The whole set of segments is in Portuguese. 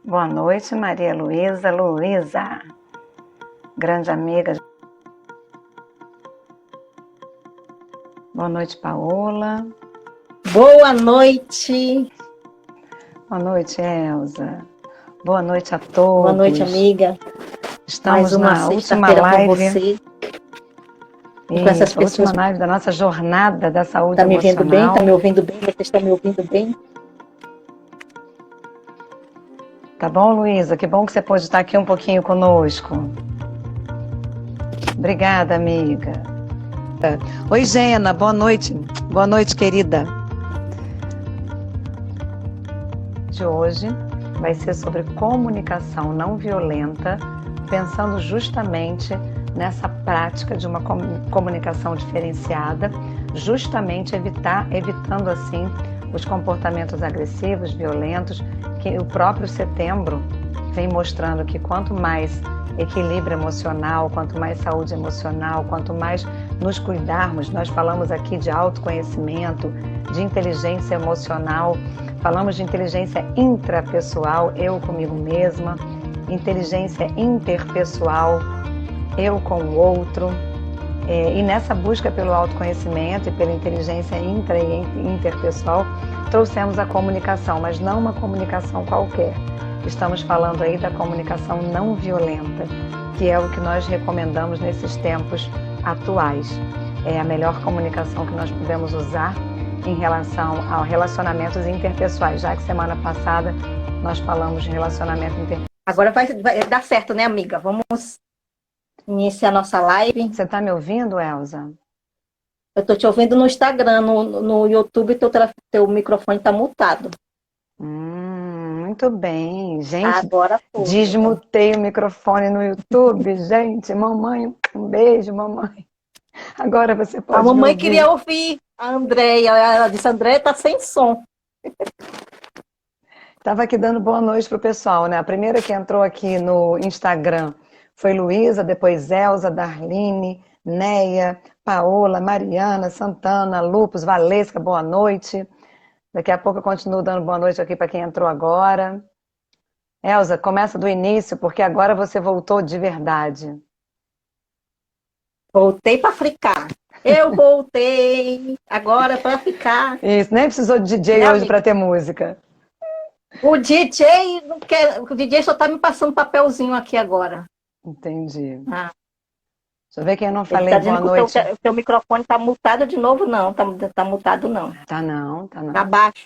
Boa noite, Maria Luísa. Luísa, grande amiga. Boa noite, Paola. Boa noite. Boa noite, Elza. Boa noite a Boa noite, todos. amiga. Mais Estamos uma na última sexta-feira com live. você e com essas Isso, a última pessoas. live da nossa jornada da saúde Tá me vendo bem? Tá emocional. me ouvindo bem? Vocês estão me ouvindo bem? Tá bom, Luísa? Que bom que você pôde estar aqui um pouquinho conosco. Obrigada, amiga. Oi, Gena. Boa noite. Boa noite, querida. De hoje vai ser sobre comunicação não violenta, pensando justamente nessa prática de uma comunicação diferenciada, justamente evitando assim os comportamentos agressivos, violentos, que o próprio setembro vem mostrando que quanto mais equilíbrio emocional, quanto mais saúde emocional, quanto mais nos cuidarmos, nós falamos aqui de autoconhecimento, de inteligência emocional, falamos de inteligência intrapessoal, eu comigo mesma, inteligência interpessoal, eu com o outro. E nessa busca pelo autoconhecimento e pela inteligência intra e interpessoal, trouxemos a comunicação, mas não uma comunicação qualquer. Estamos falando aí da comunicação não violenta, que é o que nós recomendamos nesses tempos atuais. É a melhor comunicação que nós podemos usar em relação a relacionamentos interpessoais, já que semana passada nós falamos de relacionamento interpessoal. Agora vai dar certo, né, amiga? Vamos iniciar nossa live. Você está me ouvindo, Elza? Eu tô te ouvindo no Instagram, no YouTube, teu microfone tá mutado. Muito bem. Gente, Agora foi. desmutei o microfone no YouTube. Gente, mamãe, um beijo, mamãe. Agora você pode A mamãe me ouvir. queria ouvir a Andréia. Ela disse, Andréia tá sem som. Estava aqui dando boa noite pro pessoal, né? A primeira que entrou aqui no Instagram foi Luísa, depois Elza, Darline, Neia, Paola, Mariana, Santana, Lupus, Valesca, boa noite. Daqui a pouco eu continuo dando boa noite aqui para quem entrou agora. Elza, começa do início, porque agora você voltou de verdade. Voltei para ficar. Eu voltei agora para ficar. Isso, nem precisou de DJ Né, hoje para ter música. O DJ não quer, o DJ só tá me passando papelzinho aqui agora. Entendi. Ah. Deixa eu ver quem eu não Ele falei tá boa dizendo noite. que o teu microfone tá mutado de novo, não. Tá mutado, não. Tá não, tá não. Tá baixo.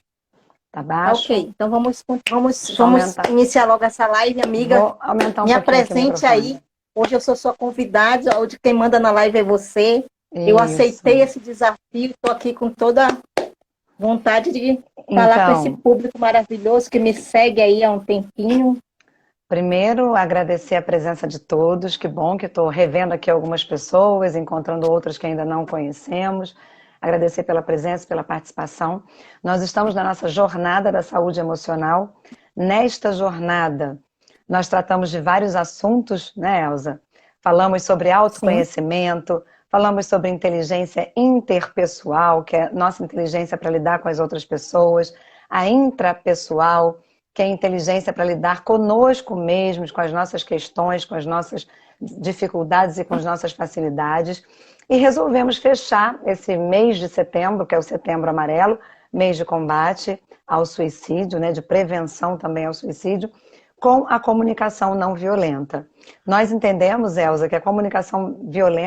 Tá baixo? Ok, então vamos aumentar. iniciar logo essa live, amiga. Vou aumentar um Me pouquinho apresente aqui o microfone. aí. Hoje eu sou sua convidada, hoje quem manda na live é você. Isso. Eu aceitei esse desafio, estou aqui com toda vontade de falar com esse público maravilhoso que me segue aí há um tempinho. Primeiro, agradecer a presença de todos. Que bom que estou revendo aqui algumas pessoas, encontrando outras que ainda não conhecemos. Agradecer pela presença, pela participação. Nós estamos na nossa jornada da saúde emocional. Nesta jornada, nós tratamos de vários assuntos, né, Elza? Falamos sobre autoconhecimento, sim, falamos sobre inteligência interpessoal, que é nossa inteligência para lidar com as outras pessoas, a intrapessoal, que é a inteligência para lidar conosco mesmos, com as nossas questões, com as nossas dificuldades e com as nossas facilidades. E resolvemos fechar esse mês de setembro, que é o Setembro Amarelo, mês de combate ao suicídio, né, de prevenção também ao suicídio, com a comunicação não violenta. Nós entendemos, Elza, que a comunicação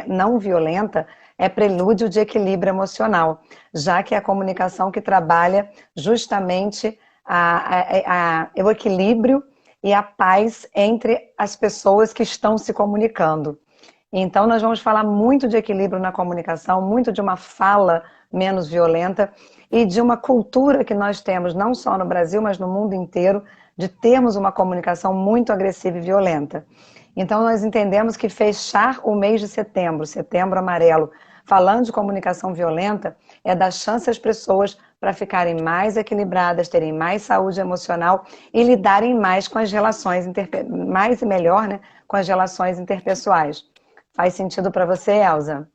não violenta é prelúdio de equilíbrio emocional, já que é a comunicação que trabalha justamente o equilíbrio e a paz entre as pessoas que estão se comunicando. Então, nós vamos falar muito de equilíbrio na comunicação, muito de uma fala menos violenta e de uma cultura que nós temos, não só no Brasil, mas no mundo inteiro, de termos uma comunicação muito agressiva e violenta. Então, nós entendemos que fechar o mês de setembro, Setembro Amarelo, falando de comunicação violenta, é dar chance às pessoas para ficarem mais equilibradas, terem mais saúde emocional e lidarem mais com as relações, mais e melhor, né, com as relações interpessoais. Faz sentido para você, Elza?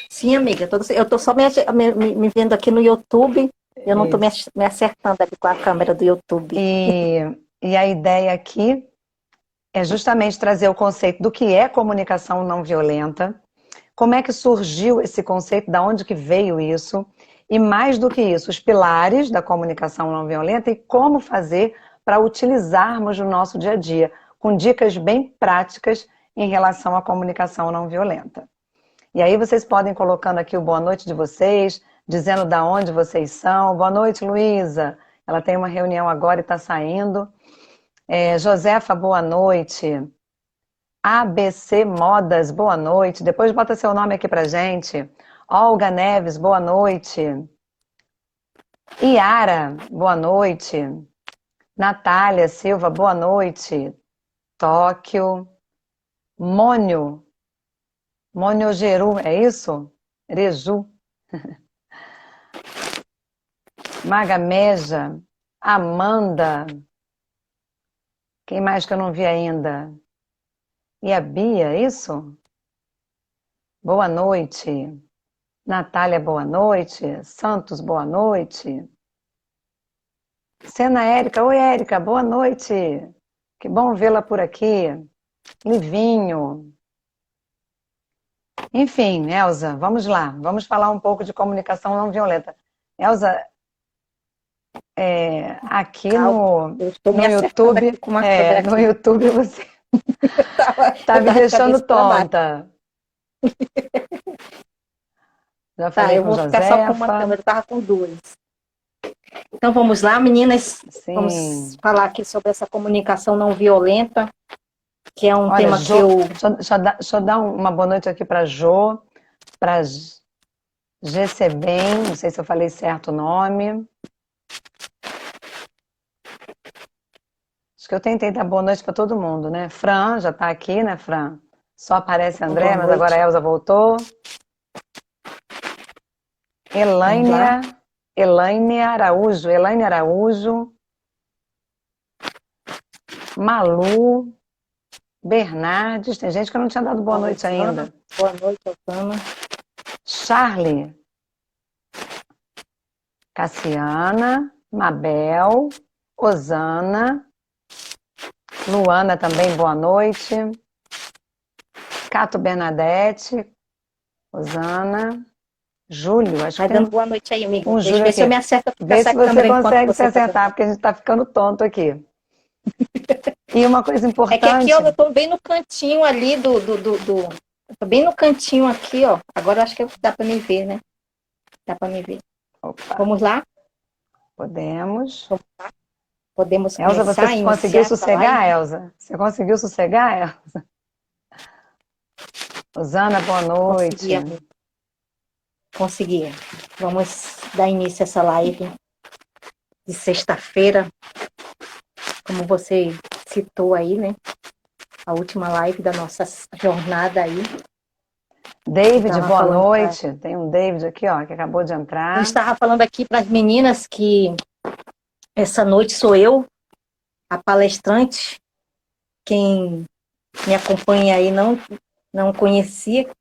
Sim, amiga. Eu estou só me vendo aqui no YouTube. Eu não estou me acertando aqui com a câmera do YouTube. E a ideia aqui é justamente trazer o conceito do que é comunicação não violenta, como é que surgiu esse conceito, de onde que veio isso, e mais do que isso, os pilares da comunicação não violenta e como fazer para utilizarmos no nosso dia a dia, com dicas bem práticas em relação à comunicação não violenta. E aí vocês podem ir colocando aqui o boa noite de vocês, dizendo de onde vocês são. Boa noite, Luísa. Ela tem uma reunião agora e está saindo. Josefa, boa noite. ABC Modas, boa noite. Depois bota seu nome aqui pra gente. Olga Neves, boa noite. Iara, boa noite. Natália Silva, boa noite. Tóquio. Mônio. Mônio Geru, é isso? Reju. Magameja. Amanda. Quem mais que eu não vi ainda? E a Bia, é isso? Boa noite. Natália, boa noite. Santos, boa noite. Sena Érica, oi Érica, boa noite. Que bom vê-la por aqui. Livinho. Enfim, Elza, vamos lá. Vamos falar um pouco de comunicação não violenta. Elza, aqui no YouTube, no YouTube você tá me deixando tonta. Já falei com Josefa. Eu vou ficar só com uma câmera, eu tava com duas. Então vamos lá, meninas. Sim. Vamos falar aqui sobre essa comunicação não violenta, que é um tema que eu... Deixa eu dar uma boa noite aqui para Jo, para GCBem, não sei se eu falei certo o nome. Acho que eu tentei dar boa noite para todo mundo, né? Fran já está aqui, né, Fran? Só aparece André, mas agora a Elza voltou. Elaine Araújo. Malu. Bernardes. Tem gente que eu não tinha dado boa noite ainda. Boa noite, Osana. Charlie. Cassiana. Mabel. Osana. Luana também, boa noite. Cato Bernadette. Osana. Júlio, acho que dando boa noite aí, amiga. Deixa eu ver se eu me acerto. Vê se você consegue se acertar, porque a gente está ficando tonto aqui. E uma coisa importante... É que aqui eu estou bem no cantinho ali Estou bem no cantinho aqui, ó. Agora acho que dá para me ver, né? Dá para me ver. Opa. Vamos lá? Podemos. Vamos lá. Podemos Elza, começar você conseguiu sossegar, Elza? Você conseguiu sossegar, Elza? Osana, boa noite. Consegui. Vamos dar início a essa live de sexta-feira. Como você citou aí, né? A última live da nossa jornada aí. David, boa noite. Tem um David aqui, ó, que acabou de entrar. Eu estava falando aqui para as meninas que essa noite sou eu, a palestrante. Quem me acompanha aí não conhecia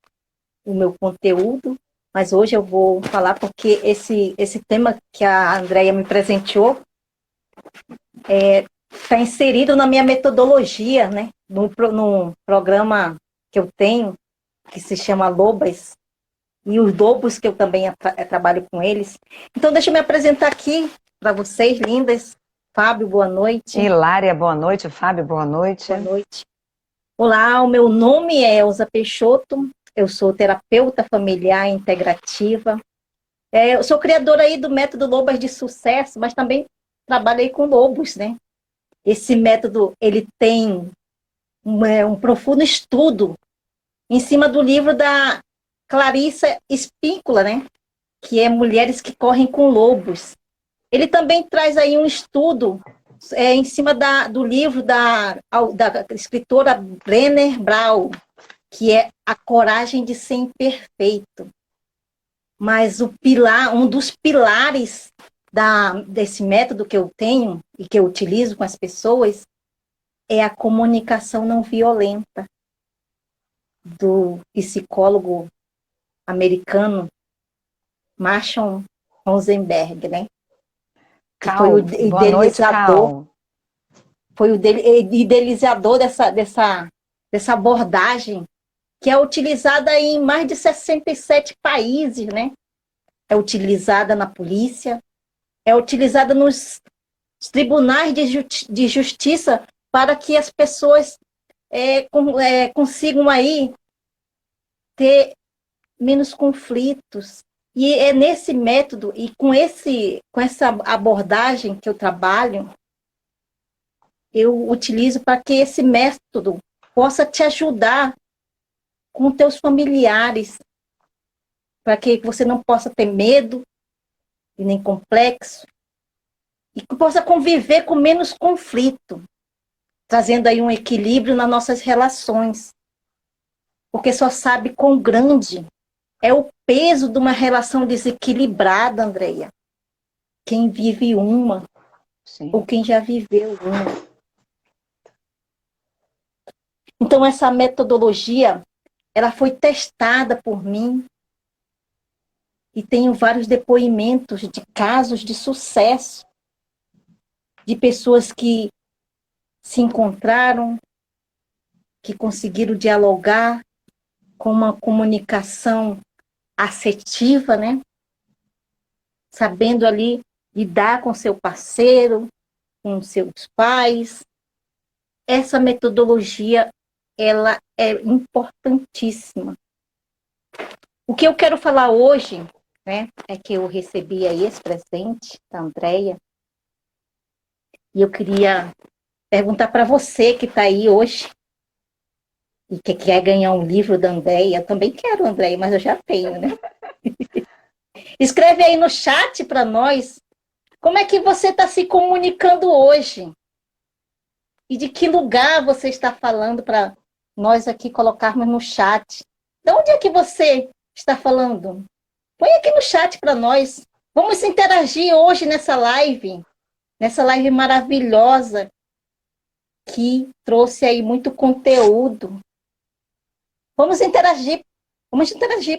o meu conteúdo, mas hoje eu vou falar porque esse tema que a Andréia me presenteou está inserido na minha metodologia, né? Num programa que eu tenho, que se chama Lobas, e os lobos que eu também trabalho com eles. Então, deixa eu me apresentar aqui para vocês, lindas. Fábio, boa noite. Hilária, boa noite. Fábio, boa noite. Boa noite. Olá, o meu nome é Elza Peixoto, eu sou terapeuta familiar integrativa. Eu sou criadora aí do método Lobas de Sucesso, mas também trabalhei com lobos, né? Esse método, ele tem um profundo estudo em cima do livro da Clarissa Espíncola, né? Que é Mulheres que Correm com Lobos. Ele também traz aí um estudo em cima do livro da escritora Brené Brown, que é A Coragem de Ser Imperfeito. Mas um dos pilares desse método que eu tenho e que eu utilizo com as pessoas é a comunicação não violenta, do psicólogo americano Marshall Rosenberg, né? Cal, boa noite, Cal. foi o idealizador dessa abordagem, que é utilizada em mais de 67 países, né? É utilizada na polícia, é utilizada nos tribunais de justiça para que as pessoas consigam aí ter menos conflitos. E é nesse método e com essa abordagem que eu trabalho, eu utilizo para que esse método possa te ajudar com teus familiares, para que você não possa ter medo e nem complexo, e que possa conviver com menos conflito, trazendo aí um equilíbrio nas nossas relações. Porque só sabe quão grande é o peso de uma relação desequilibrada, Andreia. Quem vive uma, Sim. ou quem já viveu uma. Então, essa metodologia, ela foi testada por mim, e tenho vários depoimentos de casos de sucesso, de pessoas que se encontraram, que conseguiram dialogar com uma comunicação assertiva, né? Sabendo ali lidar com seu parceiro, com seus pais. Essa metodologia, ela é importantíssima. O que eu quero falar hoje, né, é que eu recebi aí esse presente da Andreia, e eu queria perguntar para você que está aí hoje e que quer ganhar um livro da Andreia. Eu também quero, Andreia, mas eu já tenho, né? Escreve aí no chat para nós como é que você está se comunicando hoje e de que lugar você está falando, para nós aqui colocarmos no chat. De onde é que você está falando? Põe aqui no chat para nós. Vamos interagir hoje nessa live maravilhosa que trouxe aí muito conteúdo. Vamos interagir,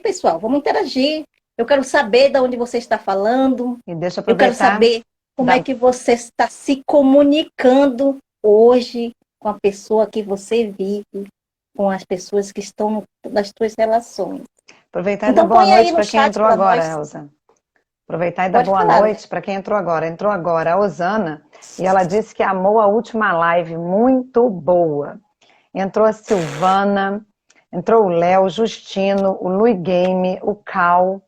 pessoal. Vamos interagir. Eu quero saber de onde você está falando. E deixa eu Eu quero aproveitar. saber como é que você está se comunicando hoje com a pessoa que você vive, com as pessoas que estão nas suas relações. Aproveitar e Então, dar boa põe aí noite no para quem chat entrou pra agora, nós. Elza. Aproveitar e dar Pode boa falar, noite para quem entrou agora. Entrou agora a Osana, e ela disse que amou a última live, muito boa. Entrou a Silvana, entrou o Léo, o Justino, o Lui Game, o Cal.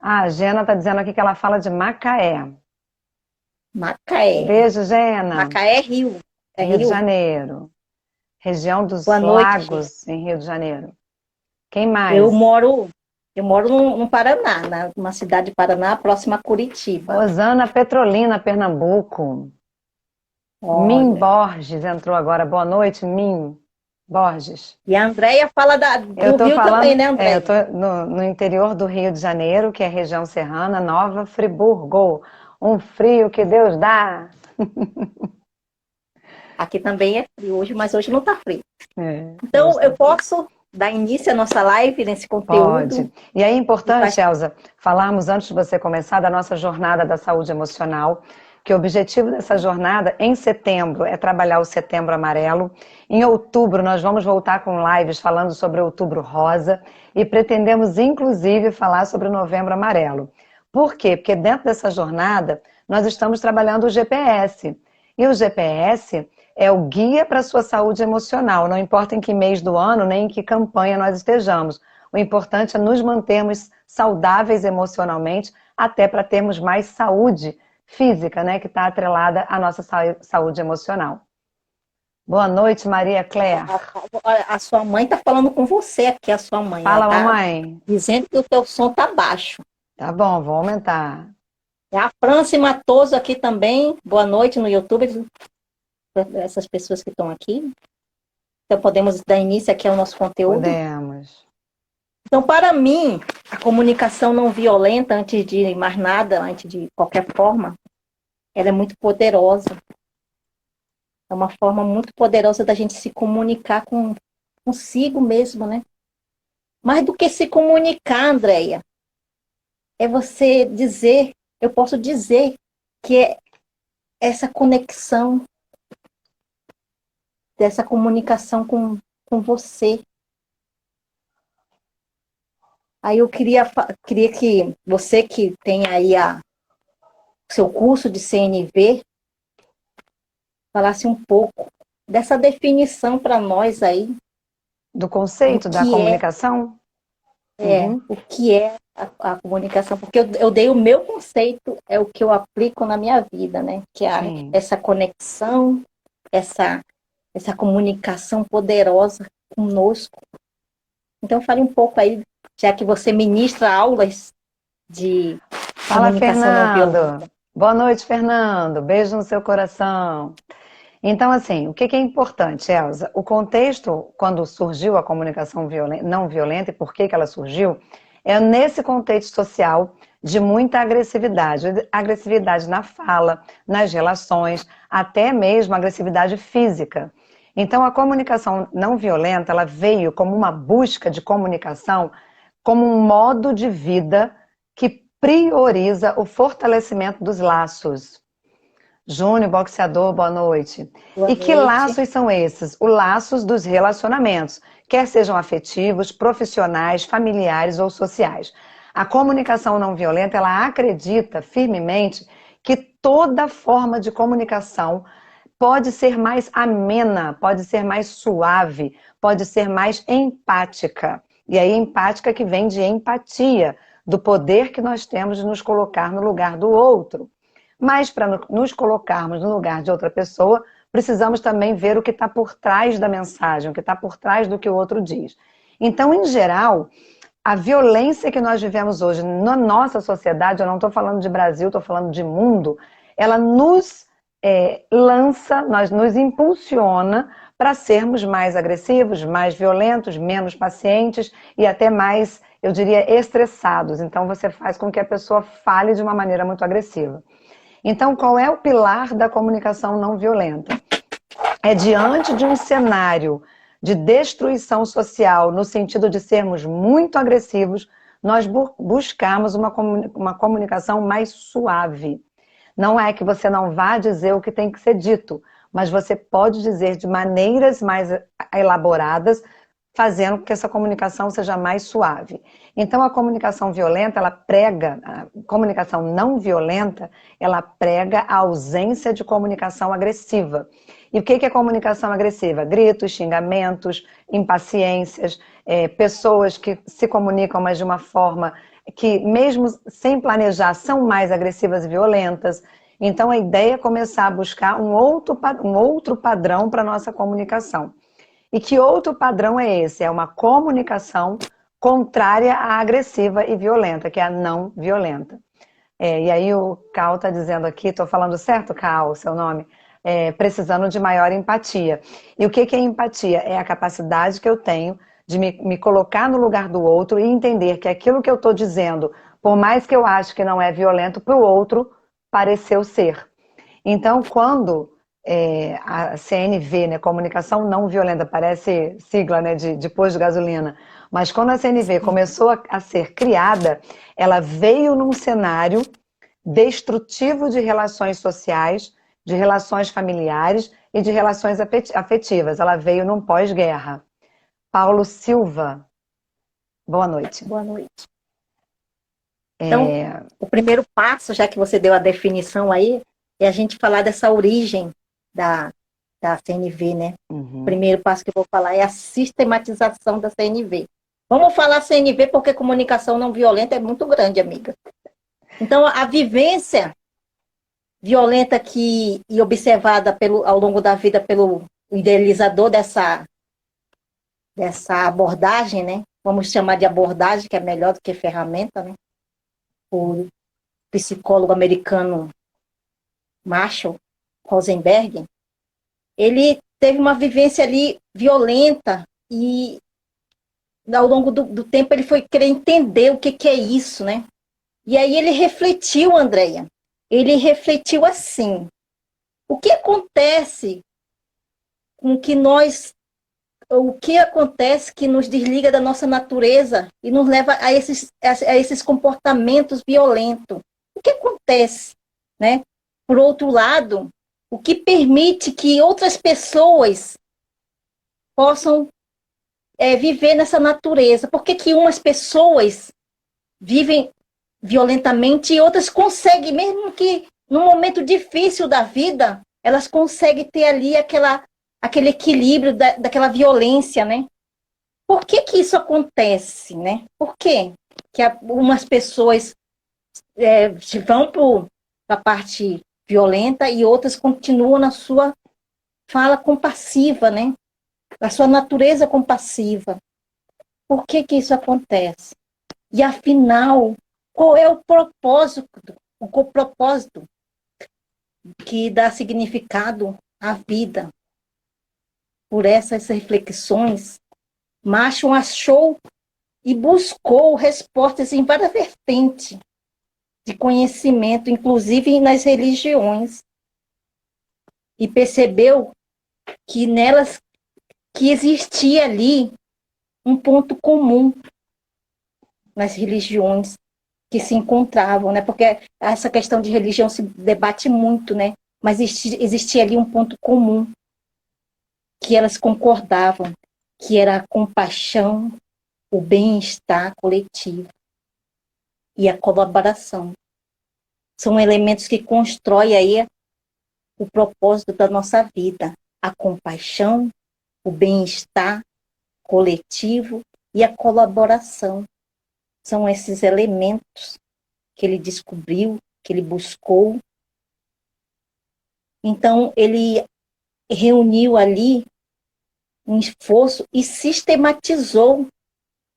A Gena está dizendo aqui que ela fala de Macaé. Macaé. Beijo, Gena. Macaé é Rio. É Rio de Janeiro. Região dos Boa noite, Lagos, em Rio de Janeiro. Quem mais? Eu moro no Paraná, numa cidade de Paraná, próxima a Curitiba. Osana Petrolina, Pernambuco. Olha. Min Borges entrou agora. Boa noite, Min Borges. E a Andreia fala do Rio também, né, Andreia? Eu estou no interior do Rio de Janeiro, que é região serrana, Nova Friburgo. Um frio que Deus dá. Aqui também é frio hoje, mas hoje não está frio. Então, eu posso dar início à nossa live nesse conteúdo? Pode. E é importante, Elza, falarmos antes de você começar da nossa jornada da saúde emocional, que o objetivo dessa jornada, em setembro, é trabalhar o Setembro Amarelo. Em outubro, nós vamos voltar com lives falando sobre Outubro Rosa e pretendemos, inclusive, falar sobre o Novembro Amarelo. Por quê? Porque dentro dessa jornada, nós estamos trabalhando o GPS. E o GPS é o guia para a sua saúde emocional, não importa em que mês do ano, nem em que campanha nós estejamos. O importante é nos mantermos saudáveis emocionalmente, até para termos mais saúde física, né, que está atrelada à nossa saúde emocional. Boa noite, Maria Claire. A sua mãe está falando com você aqui, a sua mãe. Fala, tá mamãe. Dizendo que o teu som está baixo. Tá bom, vou aumentar. É a Franci Matoso aqui também. Boa noite no YouTube. Essas pessoas que estão aqui. Então, podemos dar início aqui ao nosso conteúdo? Podemos. Então, para mim, a comunicação não violenta, antes de mais nada, antes de qualquer forma, ela é muito poderosa. É uma forma muito poderosa da gente se comunicar consigo mesmo, né? Mais do que se comunicar, Andreia, é você dizer, eu posso dizer que é essa conexão, dessa comunicação com você. Aí eu queria que você que tem aí o seu curso de CNV, falasse um pouco dessa definição para nós aí. Do conceito da comunicação? O que é a comunicação, porque eu dei o meu conceito, é o que eu aplico na minha vida, né? Que é essa conexão, essa comunicação poderosa conosco. Então, fale um pouco aí, já que você ministra aulas de comunicação não violenta. Fala, Fernando. Boa noite, Fernando. Beijo no seu coração. Então, assim, o que é importante, Elza? O contexto, quando surgiu a comunicação não violenta e por que ela surgiu, é nesse contexto social de muita agressividade. Agressividade na fala, nas relações, até mesmo agressividade física. Então, a comunicação não violenta, ela veio como uma busca de comunicação, como um modo de vida que prioriza o fortalecimento dos laços. Júnior, boxeador, boa noite. Boa noite. Que laços são esses? Os laços dos relacionamentos, quer sejam afetivos, profissionais, familiares ou sociais. A comunicação não violenta, ela acredita firmemente que toda forma de comunicação pode ser mais amena, pode ser mais suave, pode ser mais empática. E aí, empática que vem de empatia, do poder que nós temos de nos colocar no lugar do outro. Mas para nos colocarmos no lugar de outra pessoa, precisamos também ver o que está por trás da mensagem, o que está por trás do que o outro diz. Então, em geral, a violência que nós vivemos hoje na nossa sociedade, eu não estou falando de Brasil, estou falando de mundo, ela nos lança, nos impulsiona para sermos mais agressivos, mais violentos, menos pacientes e até mais, eu diria, estressados. Então, você faz com que a pessoa fale de uma maneira muito agressiva. Então, qual é o pilar da comunicação não violenta? É diante de um cenário de destruição social, no sentido de sermos muito agressivos, nós buscarmos uma comunicação mais suave. Não é que você não vá dizer o que tem que ser dito, mas você pode dizer de maneiras mais elaboradas, fazendo com que essa comunicação seja mais suave. Então, a comunicação violenta, a comunicação não violenta, ela prega a ausência de comunicação agressiva. E o que é comunicação agressiva? Gritos, xingamentos, impaciências, pessoas que se comunicam, mas de uma forma que, mesmo sem planejar, são mais agressivas e violentas. Então, a ideia é começar a buscar um outro padrão para a nossa comunicação. E que outro padrão é esse? É uma comunicação contrária à agressiva e violenta, que é a não violenta. E aí o Cal está dizendo aqui, estou falando certo, Cal, seu nome? Precisando de maior empatia. E o que é empatia? É a capacidade que eu tenho de me colocar no lugar do outro e entender que aquilo que eu estou dizendo, por mais que eu ache que não é violento, para o outro pareceu ser. Então, quando a CNV, né, comunicação não violenta, parece sigla, né, de posto de gasolina, mas quando a CNV começou a ser criada, ela veio num cenário destrutivo de relações sociais, de relações familiares e de relações afetivas. Ela veio num pós-guerra. Paulo Silva, boa noite. Boa noite. Então, o primeiro passo, já que você deu a definição aí, é a gente falar dessa origem da CNV, né? Uhum. O primeiro passo que eu vou falar é a sistematização da CNV. Vamos falar CNV porque comunicação não violenta é muito grande, amiga. Então, a vivência violenta e observada ao longo da vida pelo idealizador dessa abordagem, né? Vamos chamar de abordagem, que é melhor do que ferramenta, né? O psicólogo americano Marshall Rosenberg, ele teve uma vivência ali violenta e ao longo do tempo ele foi querer entender o que é isso, né? E aí ele refletiu, Andréia, ele refletiu assim, o que acontece que nos desliga da nossa natureza e nos leva a esses comportamentos violentos? O que acontece, né? por outro lado, o que permite que outras pessoas possam viver nessa natureza. Por que que umas pessoas vivem violentamente e outras conseguem, mesmo que num momento difícil da vida, elas conseguem ter ali aquele equilíbrio daquela violência, né? Por que que isso acontece, né? Por quê que algumas pessoas vão para a parte violenta e outras continuam na sua fala compassiva, né? Na sua natureza compassiva. Por que que isso acontece? E afinal, qual é o propósito que dá significado à vida? Por essas reflexões, Machon achou e buscou respostas em várias vertentes de conhecimento, inclusive nas religiões, e percebeu que nelas que existia ali um ponto comum nas religiões que se encontravam, né? Porque essa questão de religião se debate muito, né? Mas existia ali um ponto comum que elas concordavam, que era a compaixão, o bem-estar coletivo e a colaboração. São elementos que constroem aí o propósito da nossa vida, a compaixão, o bem-estar coletivo e a colaboração. São esses elementos que ele descobriu, que ele buscou. Então, ele reuniu ali um esforço e sistematizou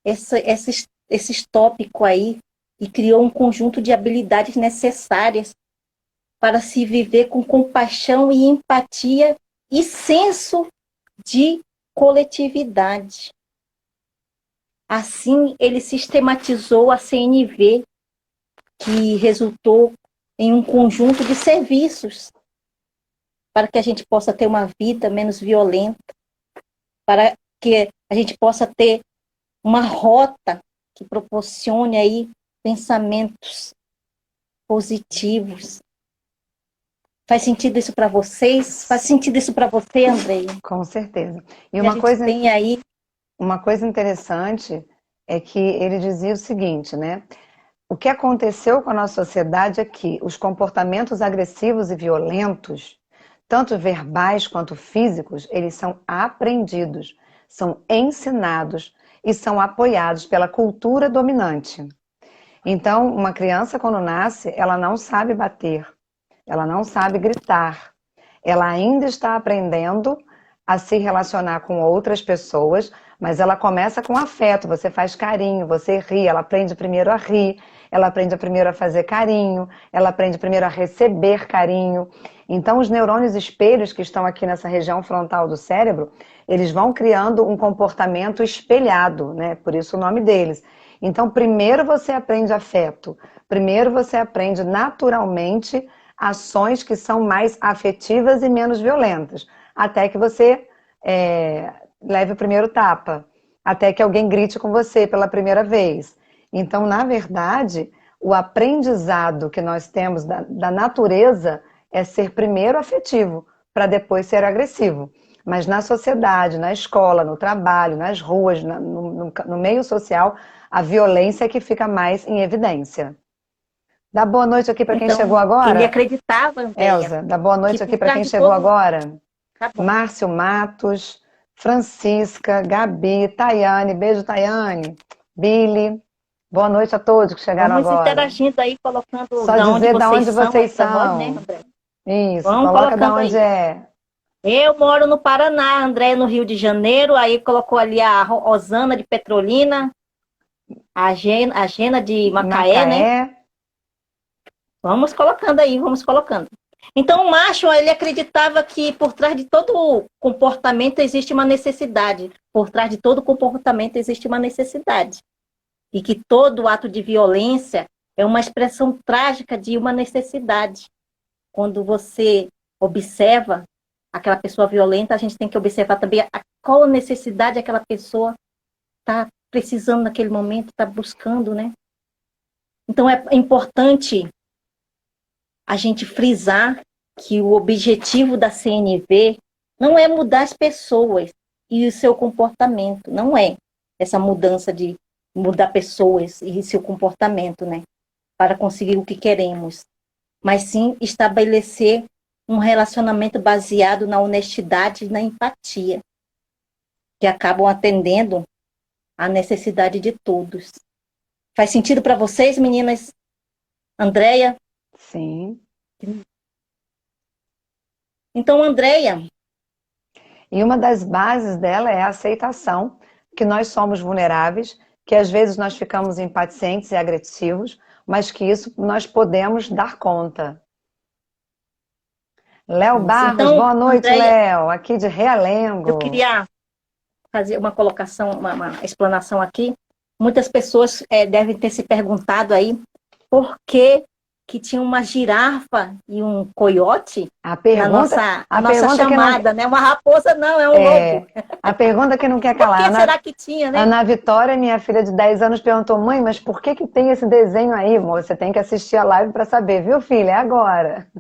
esses tópicos aí e criou um conjunto de habilidades necessárias para se viver com compaixão e empatia e senso de coletividade. Assim, ele sistematizou a CNV, que resultou em um conjunto de serviços para que a gente possa ter uma vida menos violenta, para que a gente possa ter uma rota que proporcione aí pensamentos positivos. Faz sentido isso para vocês? Faz sentido isso para você, Andrei? Com certeza. E a gente tem aí... uma coisa interessante é que ele dizia o seguinte, né? O que aconteceu com a nossa sociedade é que os comportamentos agressivos e violentos, tanto verbais quanto físicos, eles são aprendidos, são ensinados e são apoiados pela cultura dominante. Então, uma criança, quando nasce, ela não sabe bater, ela não sabe gritar, ela ainda está aprendendo a se relacionar com outras pessoas, mas ela começa com afeto, você faz carinho, você ri, ela aprende primeiro a rir, ela aprende primeiro a fazer carinho, ela aprende primeiro a receber carinho. Então, os neurônios espelhos que estão aqui nessa região frontal do cérebro, eles vão criando um comportamento espelhado, né? Por isso o nome deles. Então, primeiro você aprende afeto, primeiro você aprende naturalmente ações que são mais afetivas e menos violentas, até que você leve o primeiro tapa, até que alguém grite com você pela primeira vez. Então, na verdade, o aprendizado que nós temos da natureza é ser primeiro afetivo, para depois ser agressivo. Mas na sociedade, na escola, no trabalho, nas ruas, no meio social, a violência é que fica mais em evidência. Dá boa noite aqui para quem chegou agora. Ele acreditava, Andréia, Elza, dá boa noite aqui para quem chegou agora. Tá bom. Márcio Matos, Francisca, Gabi, Tayane, beijo Tayane, Billy. Boa noite a todos que chegaram agora. Vamos interagindo aí, colocando só dizer de onde vocês são. Né, André? Isso, vamos coloca de onde aí. É. Eu moro no Paraná, André no Rio de Janeiro, aí colocou ali a Rosana de Petrolina, a Gena de Macaé, né? Vamos colocando aí, vamos colocando. Então, o Machon, ele acreditava que por trás de todo comportamento existe uma necessidade. Por trás de todo comportamento existe uma necessidade. E que todo ato de violência é uma expressão trágica de uma necessidade. Quando você observa aquela pessoa violenta, a gente tem que observar também qual necessidade aquela pessoa está precisando naquele momento, está buscando, né? Então, é importante a gente frisar que o objetivo da CNV não é mudar as pessoas e o seu comportamento, não é essa mudança de mudar pessoas e seu comportamento, né, para conseguir o que queremos, mas sim estabelecer um relacionamento baseado na honestidade e na empatia, que acabam atendendo à necessidade de todos. Faz sentido para vocês, meninas? Andréia? Sim. Então, Andréia... E uma das bases dela é a aceitação, que nós somos vulneráveis, que às vezes nós ficamos impacientes e agressivos, mas que isso nós podemos dar conta. Léo Barros, então, boa noite, Andréia, Léo, aqui de Realengo. eu queria fazer uma colocação, uma explanação aqui. Muitas pessoas devem ter se perguntado aí por que tinha uma girafa e um coiote na nossa chamada, não... né? Uma raposa não, é um lobo. A pergunta que não quer calar. Por que será que tinha, né? Ana Vitória, minha filha de 10 anos, perguntou: mãe, mas por que tem esse desenho aí, amor? Você tem que assistir a live para saber, viu, filha? É agora.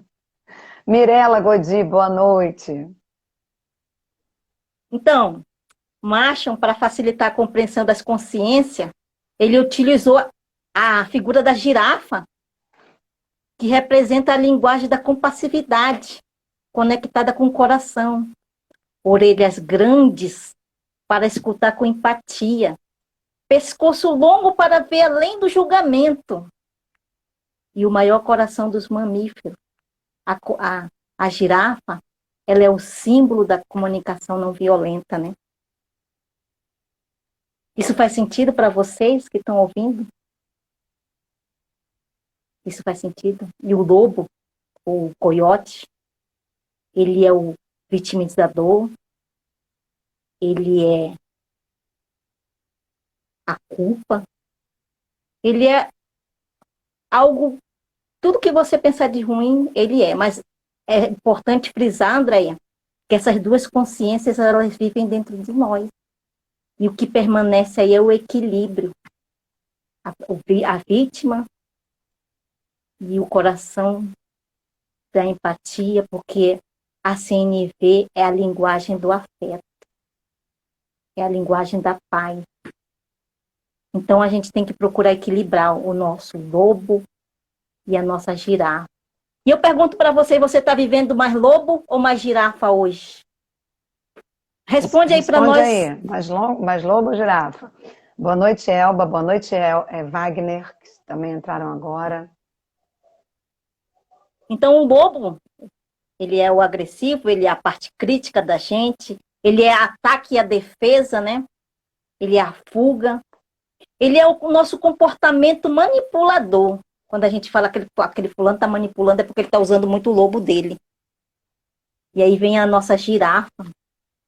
Mirela Godi, boa noite. Então, Marshall, para facilitar a compreensão das consciências, ele utilizou a figura da girafa, que representa a linguagem da compassividade, conectada com o coração. Orelhas grandes para escutar com empatia. Pescoço longo para ver além do julgamento. E o maior coração dos mamíferos. A girafa, ela é o símbolo da comunicação não violenta, né? Isso faz sentido para vocês que estão ouvindo? Isso faz sentido? E o lobo, o coiote, ele é o vitimizador, ele é a culpa, ele é algo, tudo que você pensar de ruim, ele é. Mas é importante frisar, Andréia, que essas duas consciências, elas vivem dentro de nós. E o que permanece aí é o equilíbrio. A vítima e o coração da empatia, porque a CNV é a linguagem do afeto, é a linguagem da paz. Então a gente tem que procurar equilibrar o nosso lobo e a nossa girafa. E eu pergunto para você está vivendo mais lobo ou mais girafa hoje? Responde aí para nós. Aí, mais lobo ou girafa? Boa noite, Elba, boa noite, Wagner, que também entraram agora. Então o lobo, ele é o agressivo, ele é a parte crítica da gente, ele é ataque e a defesa, né? Ele é a fuga. Ele é o nosso comportamento manipulador. Quando a gente fala que aquele fulano está manipulando, é porque ele está usando muito o lobo dele. E aí vem a nossa girafa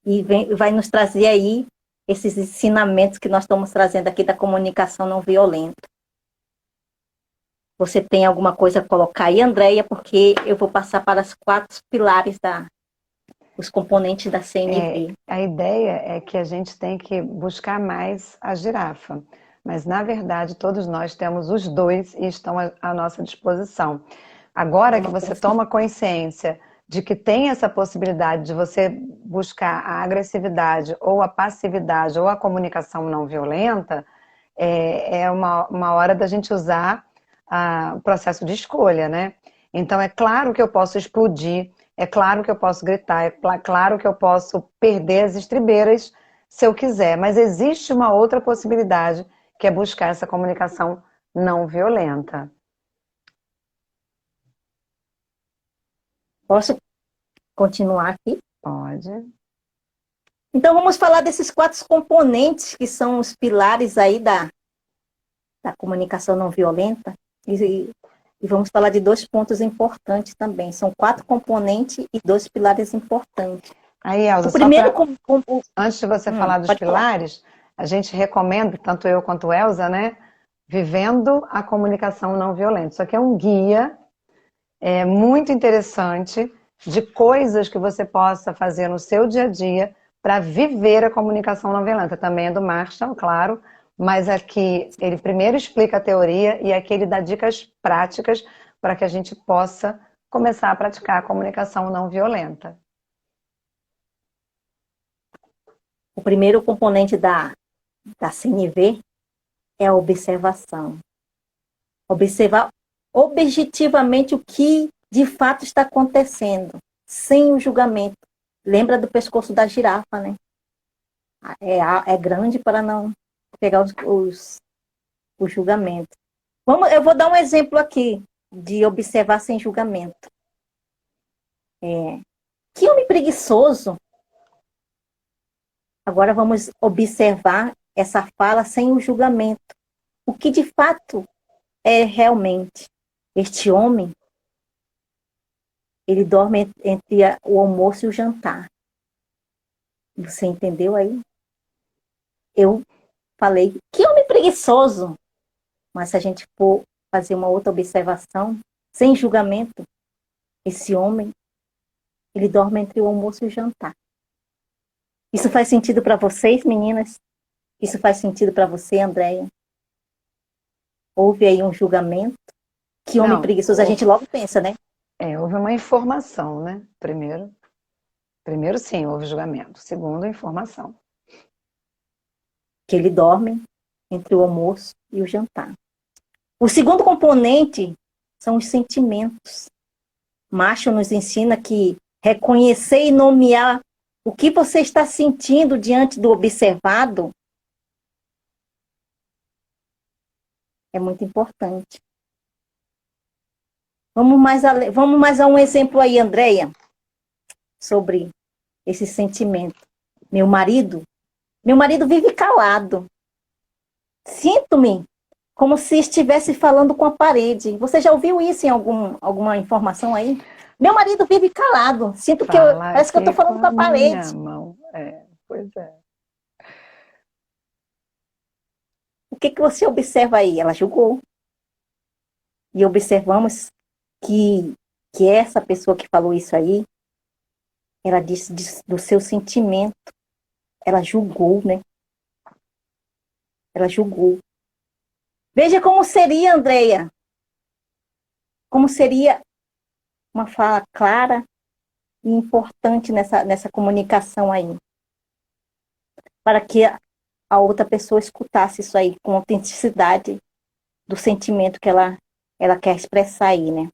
e vai nos trazer aí esses ensinamentos que nós estamos trazendo aqui da comunicação não violenta. Você tem alguma coisa a colocar aí, Andréia? Porque eu vou passar para os 4 pilares os componentes da CNV. A ideia é que a gente tem que buscar mais a girafa. Mas, na verdade, todos nós temos os dois e estão à nossa disposição. Agora que você toma consciência de que tem essa possibilidade de você buscar a agressividade ou a passividade ou a comunicação não violenta, é uma hora da gente usar o processo de escolha, né? Então, é claro que eu posso explodir, é claro que eu posso gritar, é claro que eu posso perder as estribeiras se eu quiser, mas existe uma outra possibilidade, que é buscar essa comunicação não violenta. Posso continuar aqui? Pode. Então, vamos falar desses 4 componentes que são os pilares aí da comunicação não violenta. E vamos falar de 2 pontos importantes também. São 4 componentes e 2 pilares importantes. Aí, Elza, o primeiro antes de você falar dos pilares, a gente recomenda, tanto eu quanto Elza, né? Vivendo a comunicação não violenta. Isso aqui é um guia muito interessante de coisas que você possa fazer no seu dia a dia para viver a comunicação não violenta. Também é do Marshall, claro, mas aqui ele primeiro explica a teoria e aqui ele dá dicas práticas para que a gente possa começar a praticar a comunicação não violenta. O primeiro componente da CNV é a observação. Observar objetivamente o que de fato está acontecendo, sem o julgamento. Lembra do pescoço da girafa, né? É grande para não pegar os julgamentos. Eu vou dar um exemplo aqui de observar sem julgamento. Que homem preguiçoso. Agora vamos observar essa fala sem o julgamento. O que de fato é realmente. Este homem, ele dorme entre o almoço e o jantar. Você entendeu aí? Eu falei, que homem preguiçoso. Mas se a gente for fazer uma outra observação, sem julgamento, esse homem, ele dorme entre o almoço e o jantar. Isso faz sentido para vocês, meninas? Isso faz sentido para você, Andréia? Houve aí um julgamento? Que homem preguiçoso, a gente logo pensa, né? Houve uma informação, né? Primeiro sim, houve julgamento. Segundo, informação. Que ele dorme entre o almoço e o jantar. O segundo componente são os sentimentos. Macho nos ensina que reconhecer e nomear o que você está sentindo diante do observado é muito importante. Vamos mais a um exemplo aí, Andréia, sobre esse sentimento. Meu marido vive calado. Sinto-me como se estivesse falando com a parede. Você já ouviu isso em alguma informação aí? Meu marido vive calado. Sinto que parece que eu estou falando com a parede. Mão. Pois é. O que você observa aí? Ela julgou. E observamos que essa pessoa que falou isso aí, ela disse do seu sentimento. Ela julgou, né? Ela julgou. Veja como seria, Andréia. Como seria uma fala clara e importante nessa comunicação aí. Para que a outra pessoa escutasse isso aí com autenticidade do sentimento que ela quer expressar aí, né?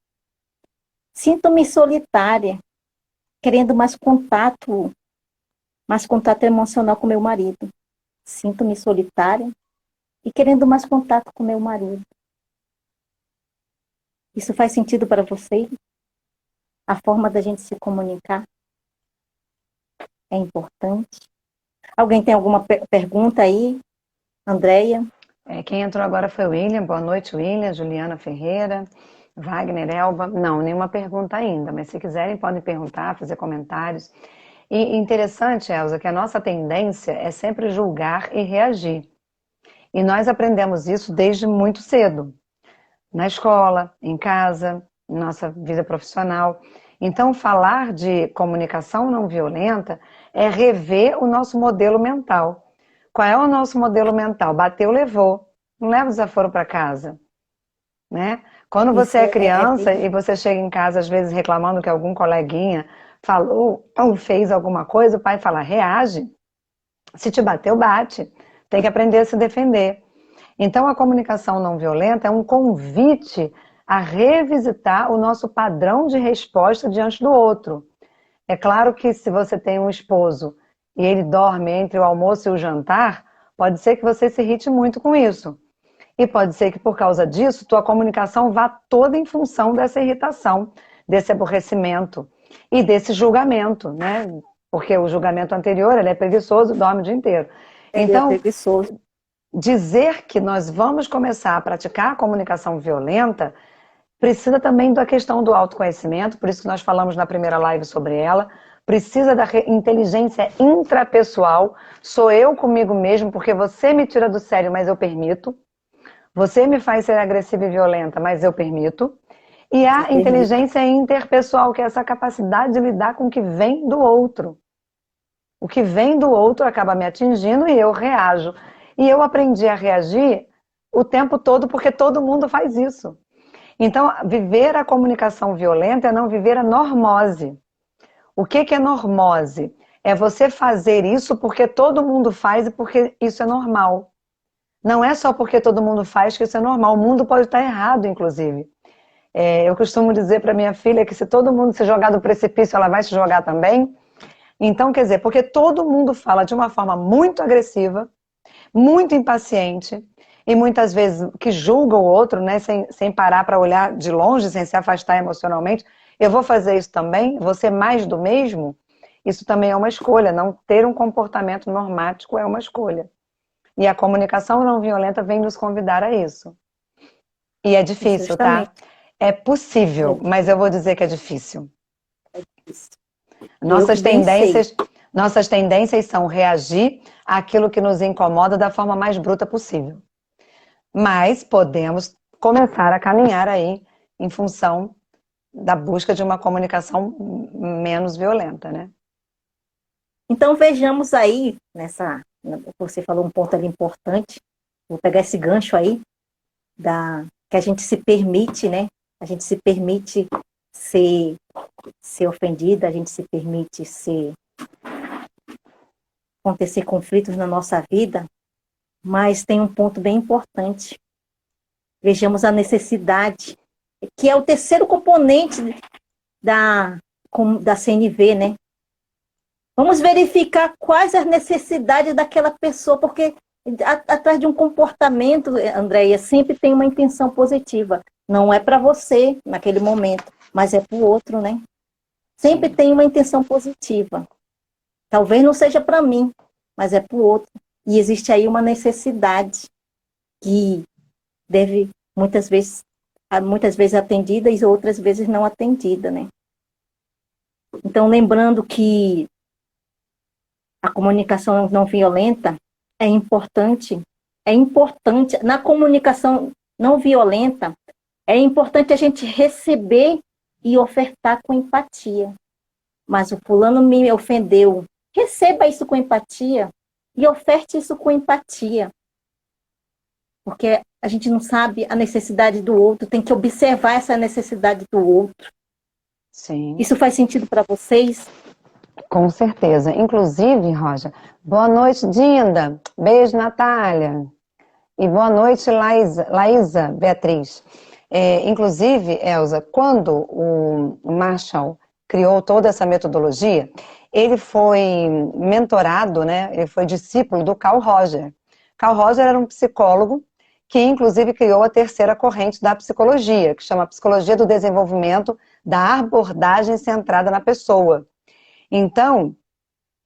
Sinto-me solitária, querendo mais contato emocional com meu marido. Sinto-me solitária e querendo mais contato com meu marido. Isso faz sentido para vocês? A forma da gente se comunicar é importante. Alguém tem alguma pergunta aí? Andréia? Quem entrou agora foi o William. Boa noite, William. Juliana Ferreira. Wagner, Elba. Não, nenhuma pergunta ainda, mas se quiserem podem perguntar, fazer comentários. E interessante, Elza, que a nossa tendência é sempre julgar e reagir. E nós aprendemos isso desde muito cedo. Na escola, em casa, em nossa vida profissional. Então, falar de comunicação não violenta é rever o nosso modelo mental. Qual é o nosso modelo mental? Bateu, levou. Não leva desaforo para casa. Né? Quando você é criança e você chega em casa, às vezes reclamando que algum coleguinha falou ou fez alguma coisa, o pai fala, reage. Se te bateu, bate. Tem que aprender a se defender. Então, a comunicação não violenta é um convite a revisitar o nosso padrão de resposta diante do outro. É claro que se você tem um esposo e ele dorme entre o almoço e o jantar, pode ser que você se irrite muito com isso. E pode ser que por causa disso, tua comunicação vá toda em função dessa irritação, desse aborrecimento e desse julgamento, né? Porque o julgamento anterior, ele é preguiçoso, dorme o dia inteiro. Então, dizer que nós vamos começar a praticar a comunicação violenta precisa também da questão do autoconhecimento, por isso que nós falamos na primeira live sobre ela, precisa da inteligência intrapessoal, sou eu comigo mesmo, porque você me tira do sério, mas eu permito, você me faz ser agressiva e violenta, mas eu permito, e a inteligência interpessoal, que é essa capacidade de lidar com o que vem do outro. O que vem do outro acaba me atingindo e eu reajo. E eu aprendi a reagir o tempo todo porque todo mundo faz isso. Então, viver a comunicação violenta é não viver a normose. O que é normose? É você fazer isso porque todo mundo faz e porque isso é normal. Não é só porque todo mundo faz que isso é normal. O mundo pode estar errado, inclusive. Eu costumo dizer para minha filha que se todo mundo se jogar do precipício, ela vai se jogar também. Então, quer dizer, porque todo mundo fala de uma forma muito agressiva, muito impaciente, e muitas vezes que julga o outro, né, sem parar para olhar de longe, sem se afastar emocionalmente. Eu vou fazer isso também? Vou ser mais do mesmo? Isso também é uma escolha. Não ter um comportamento normático é uma escolha. E a comunicação não violenta vem nos convidar a isso. E é difícil, Justamente. tá? É possível, mas eu vou dizer que é difícil. Nossas tendências são reagir àquilo que nos incomoda da forma mais bruta possível. Mas podemos começar a caminhar aí em função da busca de uma comunicação menos violenta, né? Então vejamos aí, você falou um ponto ali importante, vou pegar esse gancho aí, que a gente se permite, né? A gente se permite ser ofendida, a gente se permite acontecer conflitos na nossa vida, mas tem um ponto bem importante. Vejamos a necessidade, que é o terceiro componente da CNV, né? Vamos verificar quais as necessidades daquela pessoa, porque atrás de um comportamento, Andréia, sempre tem uma intenção positiva. Não é para você naquele momento, mas é para o outro, né? Sempre tem uma intenção positiva. Talvez não seja para mim, mas é para o outro. E existe aí uma necessidade que deve muitas vezes atendida e outras vezes não atendida, né? Então, lembrando que a comunicação não violenta é importante na comunicação não violenta é importante a gente receber e ofertar com empatia. Mas o fulano me ofendeu. Receba isso com empatia e oferte isso com empatia. Porque a gente não sabe a necessidade do outro, tem que observar essa necessidade do outro. Sim. Isso faz sentido para vocês? Com certeza. Inclusive, Roja, boa noite, Dinda. Beijo, Natália. E boa noite, Laísa Beatriz. Inclusive, Elza, quando o Marshall criou toda essa metodologia, ele foi mentorado, né? Ele foi discípulo do Carl Roger. Carl Roger era um psicólogo que, inclusive, criou a terceira corrente da psicologia, que chama Psicologia do Desenvolvimento da Abordagem Centrada na Pessoa. Então,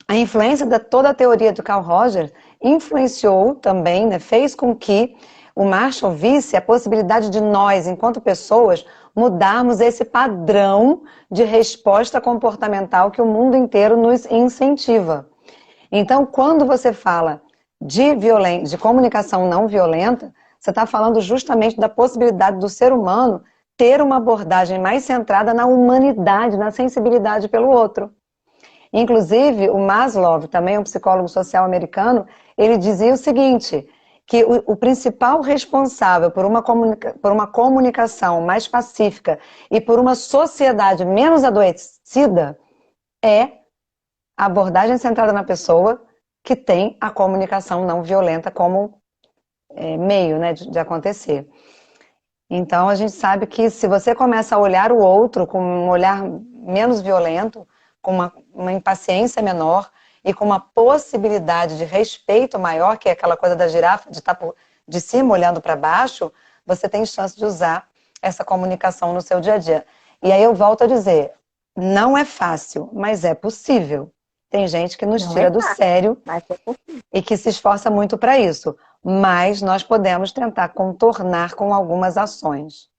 a influência de toda a teoria do Carl Rogers influenciou também, né, fez com que o Marshall visse a possibilidade de nós, enquanto pessoas, mudarmos esse padrão de resposta comportamental que o mundo inteiro nos incentiva. Então, quando você fala de comunicação não violenta, você está falando justamente da possibilidade do ser humano ter uma abordagem mais centrada na humanidade, na sensibilidade pelo outro. Inclusive, o Maslow, também um psicólogo social americano, ele dizia o seguinte, que o principal responsável por uma comunicação mais pacífica e por uma sociedade menos adoecida é a abordagem centrada na pessoa que tem a comunicação não violenta como meio, né, de acontecer. Então, a gente sabe que se você começa a olhar o outro com um olhar menos violento, com uma impaciência menor e com uma possibilidade de respeito maior, que é aquela coisa da girafa, de estar de cima olhando para baixo, você tem chance de usar essa comunicação no seu dia a dia. E aí eu volto a dizer, não é fácil, mas é possível. Tem gente que nos tira do sério e que se esforça muito para isso, mas nós podemos tentar contornar com algumas ações.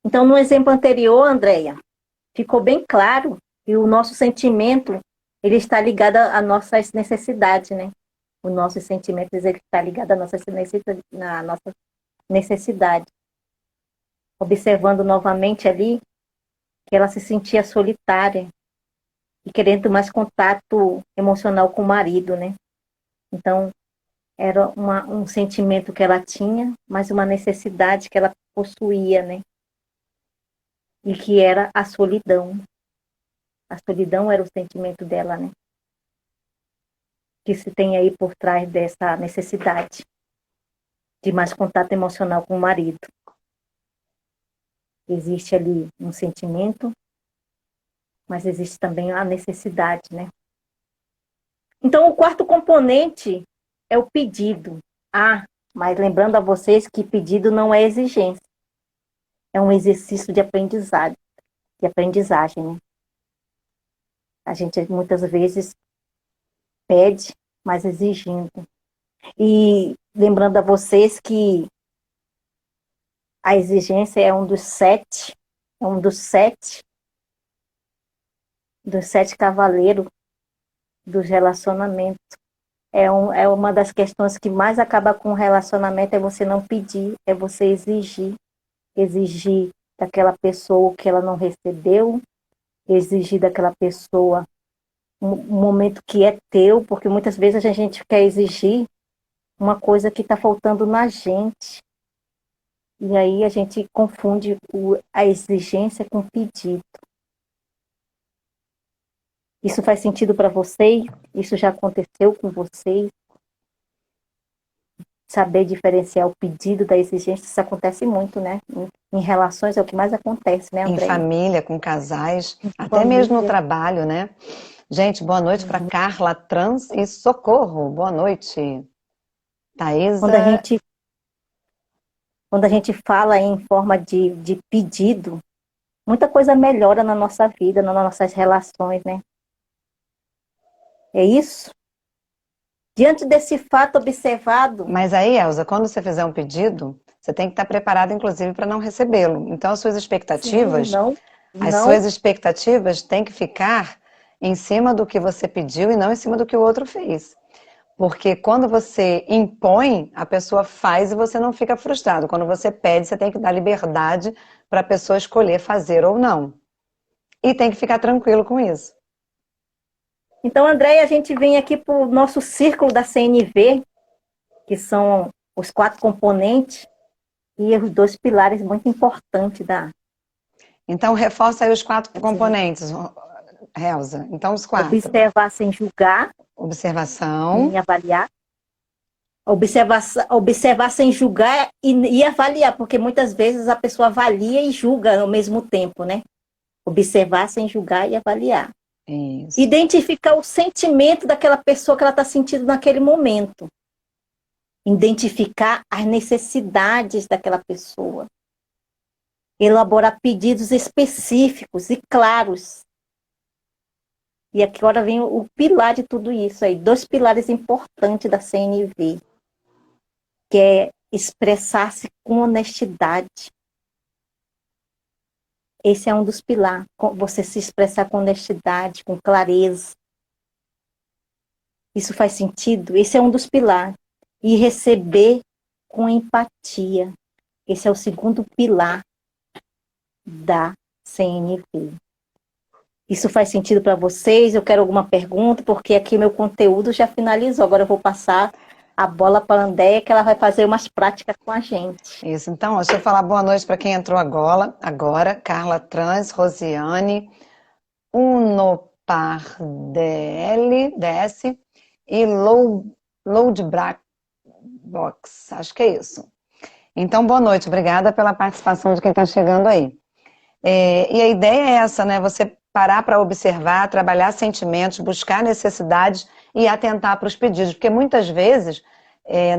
Então, no exemplo anterior, Andréia, ficou bem claro que o nosso sentimento, ele está ligado às nossas necessidades, né? Os nossos sentimentos, ele está ligado à nossa necessidade. Observando novamente ali que ela se sentia solitária e querendo mais contato emocional com o marido, né? Então, Era um sentimento que ela tinha, mas uma necessidade que ela possuía, né? E que era a solidão. A solidão era o sentimento dela, né? Que se tem aí por trás dessa necessidade de mais contato emocional com o marido. Existe ali um sentimento, mas existe também a necessidade, né? Então, o quarto componente é o pedido. Ah, mas lembrando a vocês que pedido não é exigência. É um exercício de aprendizagem, né? A gente muitas vezes pede, mas exigindo. E lembrando a vocês que a exigência é dos sete cavaleiros dos relacionamentos. É uma das questões que mais acaba com o relacionamento, é você não pedir, é você exigir. Exigir daquela pessoa o que ela não recebeu, exigir daquela pessoa um momento que é teu, porque muitas vezes a gente quer exigir uma coisa que está faltando na gente. E aí a gente confunde a exigência com o pedido. Isso faz sentido para vocês? Isso já aconteceu com vocês? Saber diferenciar o pedido da exigência, isso acontece muito, né? Em relações é o que mais acontece, né, Em André? família, com casais, até Família. mesmo no trabalho, né? Gente, boa noite para Carla Trans e Socorro. Boa noite. Quando a Thaisa. gente, quando a gente fala em forma de pedido, muita coisa melhora na nossa vida, nas nossas relações, né? É isso? Diante desse fato observado... Mas aí, Elza, quando você fizer um pedido, você tem que estar preparada, inclusive, para não recebê-lo. Então, Sim, as não. suas expectativas têm que ficar em cima do que você pediu e não em cima do que o outro fez. Porque quando você impõe, a pessoa faz e você não fica frustrado. Quando você pede, você tem que dar liberdade para a pessoa escolher fazer ou não. E tem que ficar tranquilo com isso. Então, André, a gente vem aqui para o nosso círculo da CNV, que são os 4 componentes e os 2 pilares muito importantes da... Então, reforça aí os 4 componentes, Helza. Então, os 4. Observar sem julgar. Observação. E avaliar. Observar sem julgar e avaliar, porque muitas vezes a pessoa avalia e julga ao mesmo tempo, né? Observar sem julgar e avaliar. Isso. Identificar o sentimento daquela pessoa que ela está sentindo naquele momento. Identificar as necessidades daquela pessoa. Elaborar pedidos específicos e claros. E agora vem o pilar de tudo isso aí. 2 pilares importantes da CNV. Que é expressar-se com honestidade. Esse é um dos pilares. Você se expressar com honestidade, com clareza. Isso faz sentido? Esse é um dos pilares. E receber com empatia. Esse é o segundo pilar da CNV. Isso faz sentido para vocês? Eu quero alguma pergunta, porque aqui meu conteúdo já finalizou. Agora eu vou passar a bola para a Andréia, que ela vai fazer umas práticas com a gente. Isso, então, deixa eu falar boa noite para quem entrou agora. Carla Trans, Rosiane, Uno Pardelli, DS, e Loadback Box, acho que é isso. Então, boa noite, obrigada pela participação de quem está chegando aí. E a ideia é essa, né? Você parar para observar, trabalhar sentimentos, buscar necessidades e atentar para os pedidos, porque muitas vezes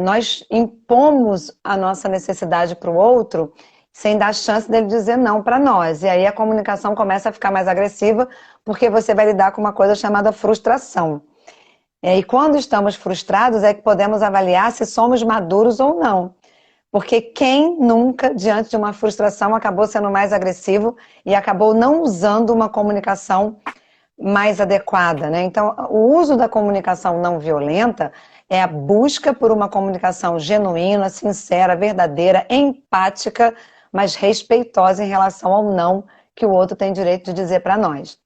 nós impomos a nossa necessidade para o outro sem dar chance dele dizer não para nós. E aí a comunicação começa a ficar mais agressiva, porque você vai lidar com uma coisa chamada frustração. E quando estamos frustrados é que podemos avaliar se somos maduros ou não. Porque quem nunca, diante de uma frustração, acabou sendo mais agressivo e acabou não usando uma comunicação mais adequada, né? Então, o uso da comunicação não violenta é a busca por uma comunicação genuína, sincera, verdadeira, empática, mas respeitosa em relação ao não que o outro tem direito de dizer para nós.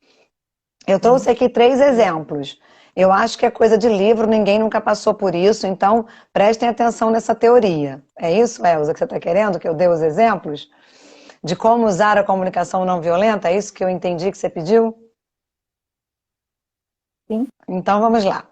Eu trouxe aqui 3 exemplos. Eu acho que é coisa de livro, ninguém nunca passou por isso, então prestem atenção nessa teoria. É isso, Elza, que você está querendo que eu dê os exemplos de como usar a comunicação não violenta? É isso que eu entendi que você pediu? Sim. Então vamos lá.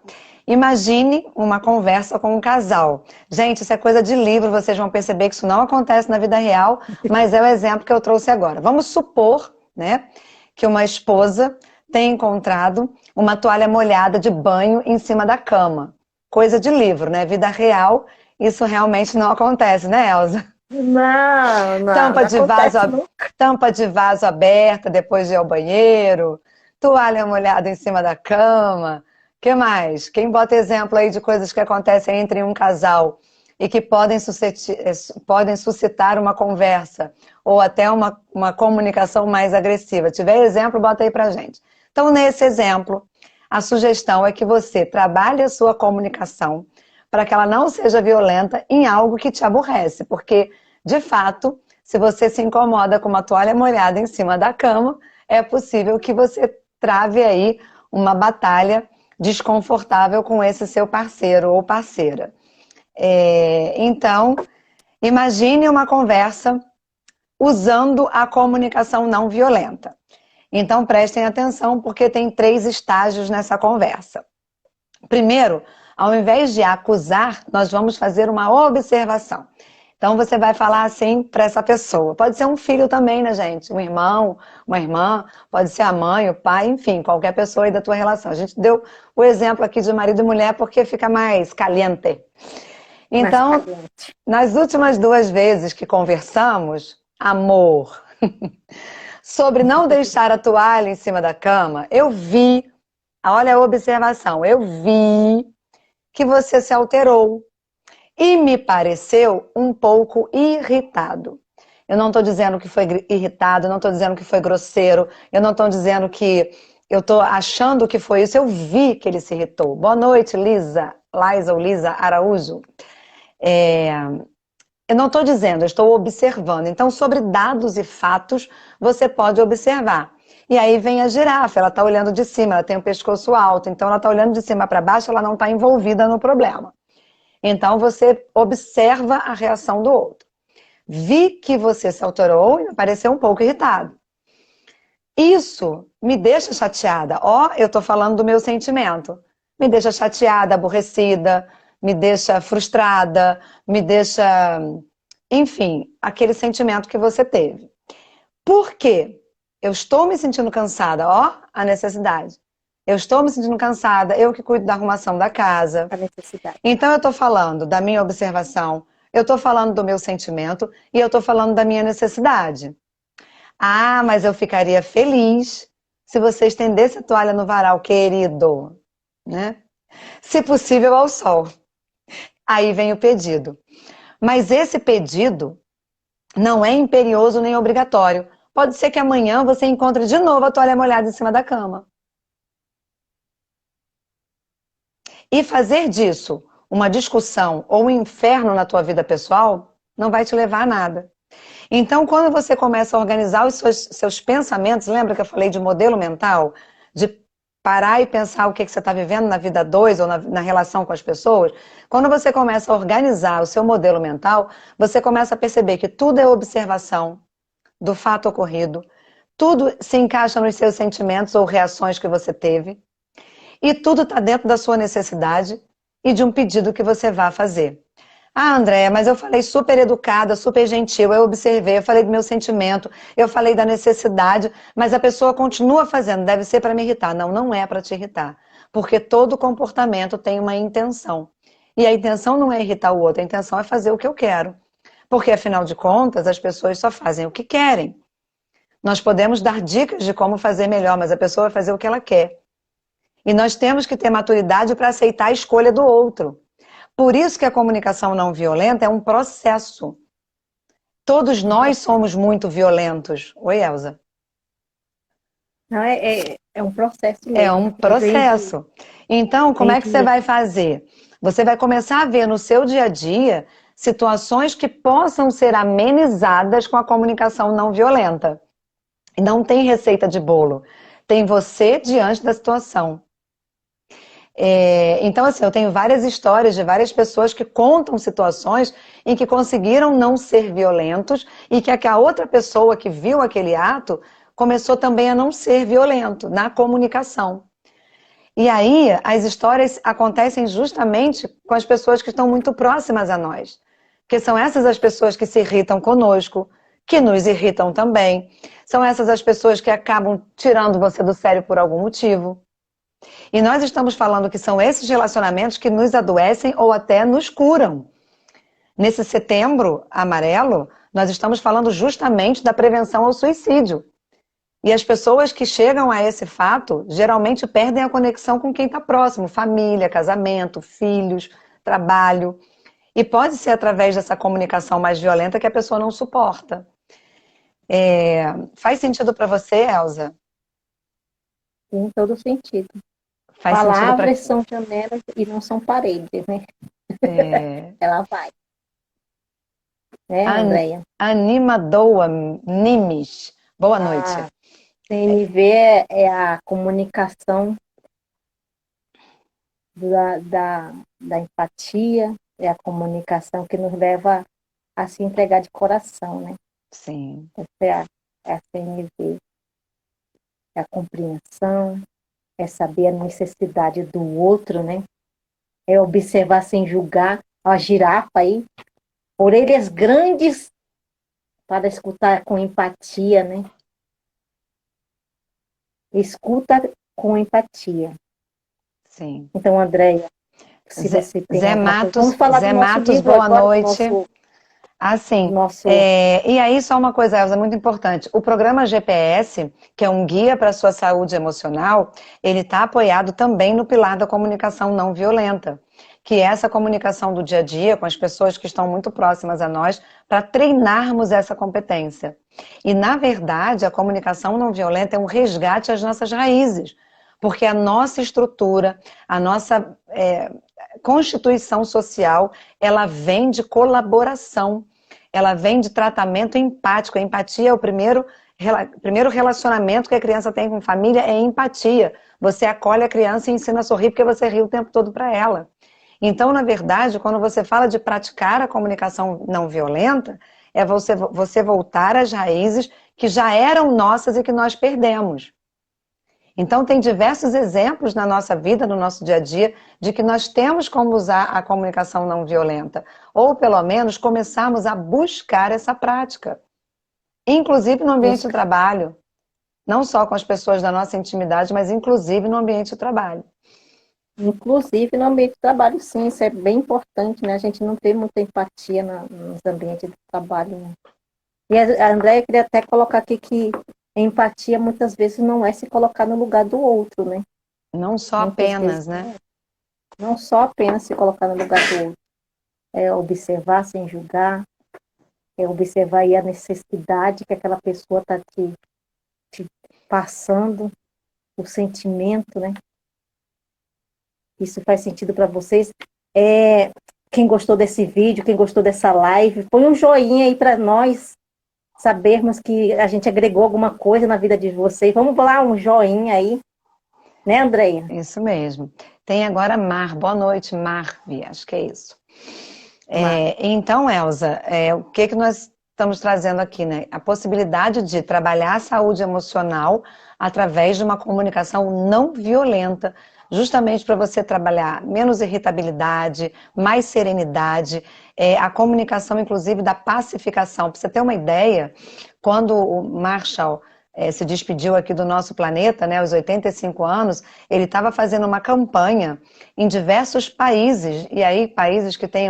Imagine uma conversa com um casal. Gente, isso é coisa de livro, vocês vão perceber que isso não acontece na vida real, mas é o exemplo que eu trouxe agora. Vamos supor, né, que uma esposa tem encontrado uma toalha molhada de banho em cima da cama. Coisa de livro, né? Vida real, isso realmente não acontece, né, Elza? Não, não, Tampa não de vaso, acontece nunca. tampa de vaso aberta depois de ir ao banheiro, toalha molhada em cima da cama. Que mais? Quem bota exemplo aí de coisas que acontecem entre um casal e que podem suscitar uma conversa ou até uma comunicação mais agressiva? Tiver exemplo, bota aí pra gente. Então, nesse exemplo, a sugestão é que você trabalhe a sua comunicação para que ela não seja violenta em algo que te aborrece, porque, de fato, se você se incomoda com uma toalha molhada em cima da cama, é possível que você trave aí uma batalha desconfortável com esse seu parceiro ou parceira. Então, imagine uma conversa usando a comunicação não violenta. Então, prestem atenção, porque tem 3 estágios nessa conversa. Primeiro, ao invés de acusar, nós vamos fazer uma observação. Então, você vai falar assim para essa pessoa. Pode ser um filho também, né, gente? Um irmão, uma irmã, pode ser a mãe, o pai, enfim, qualquer pessoa aí da tua relação. A gente deu o exemplo aqui de marido e mulher porque fica mais caliente. Então, nas últimas 2 vezes que conversamos, amor, sobre não deixar a toalha em cima da cama, eu vi, olha a observação, eu vi que você se alterou e me pareceu um pouco irritado. Eu não estou dizendo que foi irritado, eu não estou dizendo que foi grosseiro, eu não estou dizendo que eu estou achando que foi isso, eu vi que ele se irritou. Boa noite, Liza ou Liza Araújo. Eu não estou dizendo, eu estou observando. Então, sobre dados e fatos, você pode observar. E aí vem a girafa, ela está olhando de cima, ela tem o pescoço alto, então ela está olhando de cima para baixo, ela não está envolvida no problema. Então, você observa a reação do outro. Vi que você se alterou e me pareceu um pouco irritado. Isso me deixa chateada. Ó, eu estou falando do meu sentimento. Me deixa chateada, aborrecida, me deixa frustrada, me deixa... Enfim, aquele sentimento que você teve. Por quê? Eu estou me sentindo cansada. Ó, a necessidade. Eu estou me sentindo cansada, eu que cuido da arrumação da casa. A necessidade. Então eu estou falando da minha observação, eu estou falando do meu sentimento e eu estou falando da minha necessidade. Ah, mas eu ficaria feliz se você estendesse a toalha no varal, querido, né? Se possível, ao sol. Aí vem o pedido. Mas esse pedido não é imperioso nem obrigatório. Pode ser que amanhã você encontre de novo a toalha molhada em cima da cama. E fazer disso uma discussão ou um inferno na tua vida pessoal não vai te levar a nada. Então, quando você começa a organizar os seus pensamentos, lembra que eu falei de modelo mental? De parar e pensar o que você está vivendo na vida 2 ou na relação com as pessoas? Quando você começa a organizar o seu modelo mental, você começa a perceber que tudo é observação do fato ocorrido, tudo se encaixa nos seus sentimentos ou reações que você teve, e tudo está dentro da sua necessidade e de um pedido que você vai fazer. Ah, Andréia, mas eu falei super educada, super gentil, eu observei, eu falei do meu sentimento, eu falei da necessidade, mas a pessoa continua fazendo, deve ser para me irritar. Não, não é para te irritar, porque todo comportamento tem uma intenção. E a intenção não é irritar o outro, a intenção é fazer o que eu quero. Porque, afinal de contas, as pessoas só fazem o que querem. Nós podemos dar dicas de como fazer melhor, mas a pessoa vai fazer o que ela quer. E nós temos que ter maturidade para aceitar a escolha do outro. Por isso que a comunicação não violenta é um processo. Todos nós somos muito violentos. Oi, Elza. Não, é um processo mesmo. É um processo. Então, como é que você vai fazer? Você vai começar a ver no seu dia a dia situações que possam ser amenizadas com a comunicação não violenta. Não tem receita de bolo. Tem você diante da situação. Então, assim, eu tenho várias histórias de várias pessoas que contam situações em que conseguiram não ser violentos e que a outra pessoa que viu aquele ato começou também a não ser violento na comunicação. E aí, as histórias acontecem justamente com as pessoas que estão muito próximas a nós. Porque são essas as pessoas que se irritam conosco, que nos irritam também. São essas as pessoas que acabam tirando você do sério por algum motivo. E nós estamos falando que são esses relacionamentos que nos adoecem ou até nos curam. Nesse setembro amarelo, nós estamos falando justamente da prevenção ao suicídio. E as pessoas que chegam a esse fato, geralmente perdem a conexão com quem está próximo, família, casamento, filhos, trabalho. E pode ser através dessa comunicação mais violenta que a pessoa não suporta. Faz sentido para você, Elza? Em todo sentido. Faz sentido para... Palavras são janelas e não são paredes, né? Ela vai. Né, Andréia? Animadoa Nimes. Boa noite. CNV é a comunicação da empatia, é a comunicação que nos leva a se entregar de coração, né? Sim. Essa é a CNV. É a compreensão, é saber a necessidade do outro, né? É observar sem julgar. A girafa aí, orelhas grandes para escutar com empatia, né? Escuta com empatia. Sim. Então, Andréia, se você tem Zé Matos, vamos falar Zé do nosso Matos, livro boa agora, noite. Assim, e aí só uma coisa, Elza, muito importante. O programa GPS, que é um guia para a sua saúde emocional, ele está apoiado também no pilar da comunicação não violenta, que é essa comunicação do dia a dia com as pessoas que estão muito próximas a nós, para treinarmos essa competência. E, na verdade, a comunicação não violenta é um resgate às nossas raízes, porque a nossa estrutura, a nossa constituição social, ela vem de colaboração, ela vem de tratamento empático. A empatia é o primeiro relacionamento que a criança tem com família, é empatia. Você acolhe a criança e ensina a sorrir porque você ri o tempo todo para ela. Então, na verdade, quando você fala de praticar a comunicação não violenta, é você voltar às raízes que já eram nossas e que nós perdemos. Então, tem diversos exemplos na nossa vida, no nosso dia a dia, de que nós temos como usar a comunicação não violenta. Ou, pelo menos, começarmos a buscar essa prática. Inclusive no ambiente de trabalho. Não só com as pessoas da nossa intimidade, mas inclusive no ambiente de trabalho. Inclusive no ambiente de trabalho, sim, isso é bem importante, né? A gente não tem muita empatia nos ambientes de trabalho, né? E a Andréia queria até colocar aqui que a empatia muitas vezes não é se colocar no lugar do outro, né? Não só apenas, né? Não só apenas se colocar no lugar do outro. É observar sem julgar, é observar aí a necessidade que aquela pessoa está te passando, o sentimento, né? Isso faz sentido para vocês? Quem gostou desse vídeo, quem gostou dessa live, põe um joinha aí para nós sabermos que a gente agregou alguma coisa na vida de vocês. Vamos lá, um joinha aí. Né, Andréia? Isso mesmo. Tem agora Mar. Boa noite, Marvi. Acho que é isso. Então, Elza, o que nós estamos trazendo aqui, né? A possibilidade de trabalhar a saúde emocional através de uma comunicação não violenta, justamente para você trabalhar menos irritabilidade, mais serenidade, a comunicação, inclusive, da pacificação. Para você ter uma ideia, quando o Marshall se despediu aqui do nosso planeta, né, aos 85 anos, ele estava fazendo uma campanha em diversos países, e aí países que têm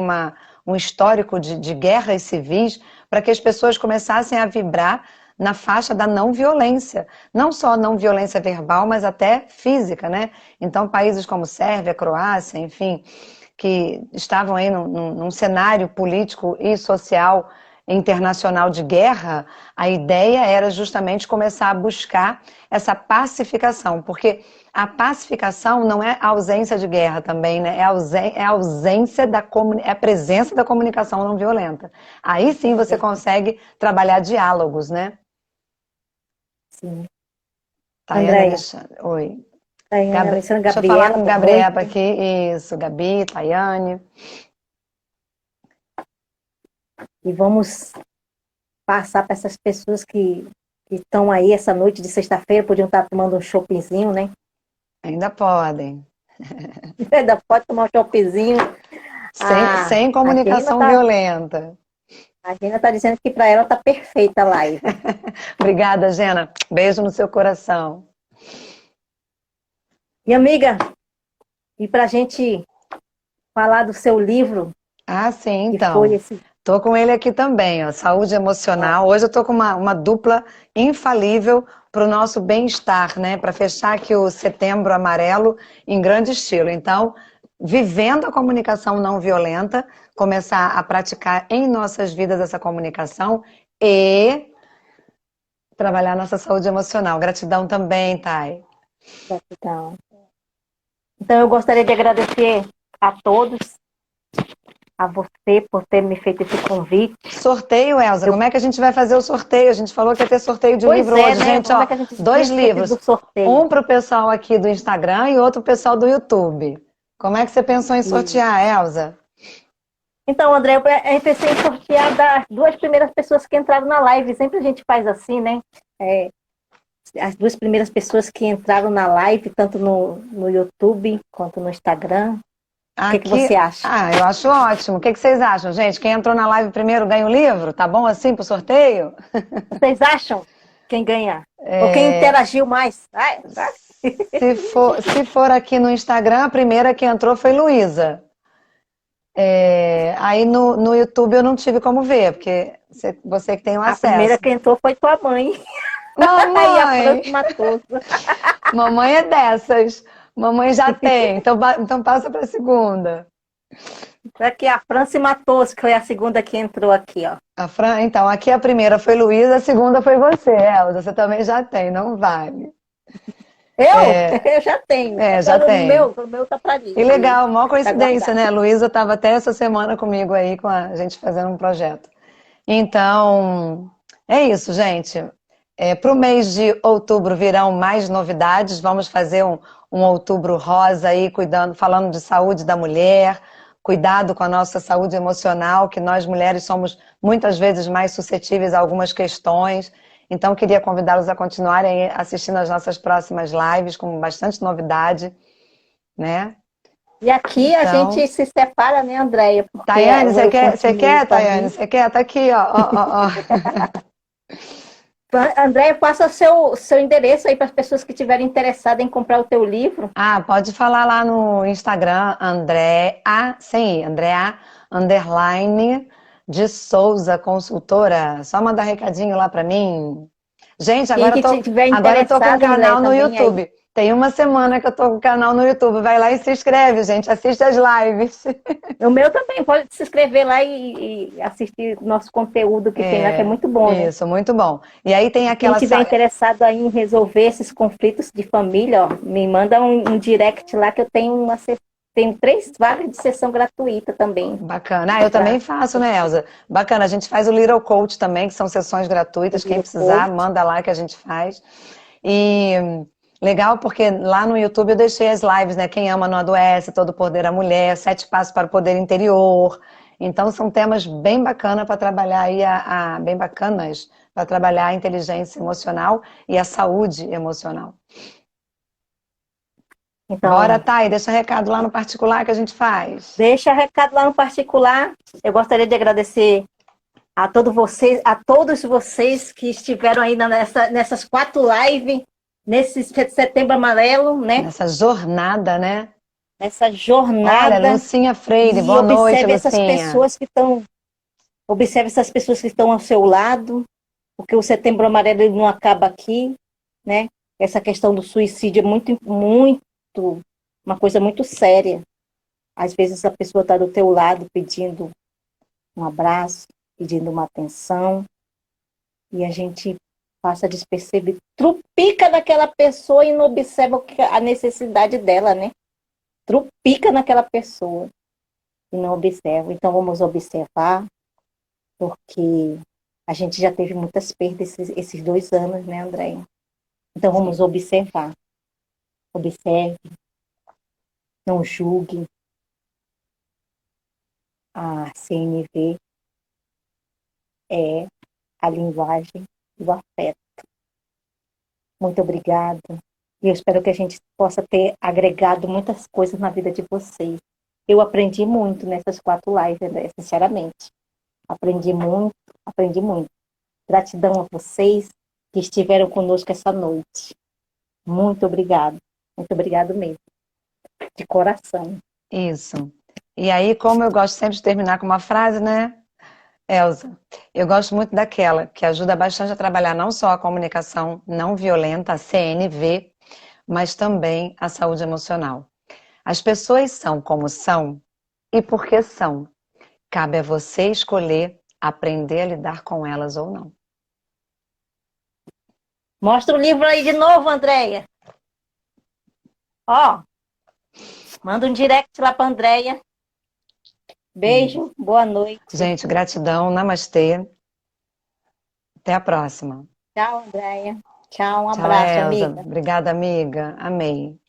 um histórico de guerras civis, para que as pessoas começassem a vibrar na faixa da não violência. Não só não violência verbal, mas até física, né? Então, países como Sérvia, Croácia, enfim, que estavam aí num cenário político e social internacional de guerra, a ideia era justamente começar a buscar essa pacificação, porque a pacificação não é a ausência de guerra também, né? É a ausência é a presença da comunicação não violenta. Aí sim você consegue trabalhar diálogos, né? Sim. Tayane Alexandre. Oi. Tayane, Alessandra, Deixa eu falar Gabriela, com boa Gabriela noite. aqui. Isso, Gabi, Tayane. E vamos passar para essas pessoas que estão aí essa noite de sexta-feira, podiam estar tomando um choppzinho, né? Ainda podem. Ainda pode tomar um choppzinho. Sem A Gina comunicação tá, violenta. a Gina tá dizendo que para ela tá perfeita a live. Obrigada, Gena. Beijo no seu coração. E amiga, e para a gente falar do seu livro, Ah, sim, que foi então. esse. Tô com ele aqui também, ó, saúde emocional. Hoje eu tô com uma dupla infalível para o nosso bem-estar, né? Para fechar aqui o Setembro Amarelo em grande estilo. Então, vivendo a comunicação não violenta, começar a praticar em nossas vidas essa comunicação e trabalhar nossa saúde emocional. Gratidão também, Thay. Então, então eu gostaria de agradecer a todos, a você por ter me feito esse convite. Sorteio, Elza, Eu, como é que a gente vai fazer o sorteio? A gente falou que ia ter sorteio de pois livro é, hoje, né? gente, Como ó, é que a gente tinha 2 esquecido livros, do sorteio? um para o pessoal aqui do Instagram e outro pro pessoal do YouTube. Como é que você pensou em E, sortear, Elza? então, André, eu pensei em sortear das duas primeiras pessoas que entraram na live. Sempre a gente faz assim, né? É, as duas primeiras pessoas que entraram na live, tanto no YouTube quanto no Instagram. O que Aqui, você acha? eu acho ótimo. O que vocês acham, gente? Quem entrou na live primeiro ganha o livro? Tá bom assim pro sorteio? Vocês acham quem ganha? Ou quem É, interagiu mais? se for aqui no Instagram, a primeira que entrou foi Luísa. Aí no YouTube eu não tive como ver, porque você que tem o A primeira acesso. que entrou foi tua mãe. E a Mamãe! França Matoso. Mamãe é dessas. Mamãe já tem, então passa para a segunda. Aqui a França Matoso, que foi a segunda que entrou aqui, ó. Então, aqui a primeira foi Luísa, a segunda foi você, Elza. Você também já tem, não vale. Eu? Eu já tenho. Já tem. O meu tá pra E ali, legal, maior tá coincidência, guardado. né? A Luísa estava até essa semana comigo aí, com a gente fazendo um projeto. Então, é isso, gente. Para o mês de outubro virão mais novidades. Vamos fazer um outubro rosa aí, cuidando, falando de saúde da mulher, cuidado com a nossa saúde emocional, que nós mulheres somos muitas vezes mais suscetíveis a algumas questões. Então, queria convidá-los a continuarem assistindo as nossas próximas lives com bastante novidade, né? E aqui a gente Então, se separa, né, Andréia? Porque Tayane, você eu quer, você continuo quer, com a Tayane? minha. Você quer? Tá aqui, ó, ó, ó, ó. Andréia, passa seu endereço aí para as pessoas que estiverem interessadas em comprar o teu livro. Pode falar lá no Instagram, Andréa, sem I, Andréa, underline, de Souza, consultora. Só mandar recadinho lá pra mim. Gente, Quem que estiver agora eu tô com um interessado, Andréia, canal no também aí. YouTube. Tem uma semana que eu tô com o canal no YouTube. Vai lá e se inscreve, gente. Assiste as lives. O meu também, pode se inscrever lá e assistir o nosso conteúdo que tem lá, que é muito bom, né? Isso, muito bom. E aí tem E quem aquela. tiver interessado aí em resolver esses conflitos de família, ó, me manda um direct lá que eu tenho tenho 3 vagas de sessão gratuita também. Bacana. Eu Pra também faço, né, Elza? Bacana. A gente faz o Little Coach também, que são sessões gratuitas. Quem o precisar, coach. manda lá que a gente faz. E legal porque lá no YouTube eu deixei as lives, né? Quem ama não adoece, Todo Poder à Mulher, 7 Passos para o Poder Interior. Então são temas bem bacanas para trabalhar aí bem bacanas para trabalhar a inteligência emocional e a saúde emocional. Bora, Então, Thay, deixa recado lá no particular que a gente faz. deixa recado lá no particular. Eu gostaria de agradecer a todos vocês que estiveram aí nessas 4 lives, nesse Setembro Amarelo, né? Nessa jornada, né? Nessa Olha, jornada. Lucinha Freire, E boa noite, Lucinha. observe essas pessoas que estão ao seu lado, porque o Setembro Amarelo ele não acaba aqui, né? Essa questão do suicídio é uma coisa muito séria. Às vezes a pessoa está do teu lado pedindo um abraço, pedindo uma atenção, e a gente passa despercebido, trupica naquela pessoa e não observa a necessidade dela, né? Trupica naquela pessoa e não observa. Então vamos observar, porque a gente já teve muitas perdas esses 2 anos, né, Andréia? Então vamos Sim. observar. Observe, não julgue. A CNV é a linguagem do afeto. Muito obrigada. E eu espero que a gente possa ter agregado muitas coisas na vida de vocês. Eu aprendi muito nessas 4 lives, André, sinceramente. Aprendi muito, aprendi muito. Gratidão a vocês que estiveram conosco essa noite. Muito obrigado. Muito obrigado mesmo. De coração. Isso. E aí, como eu gosto sempre de terminar com uma frase, né, Elza? Eu gosto muito daquela que ajuda bastante a trabalhar não só a comunicação não violenta, a CNV, mas também a saúde emocional. As pessoas são como são e porque são. Cabe a você escolher aprender a lidar com elas ou não. Mostra o livro aí de novo, Andréia. Ó, manda um direct lá para Andréia. Beijo, boa noite. Gente, gratidão, namastê. Até a próxima. Tchau, Andréia. Tchau, um Tchau, abraço, Elza. amiga. Obrigada, amiga. Amei.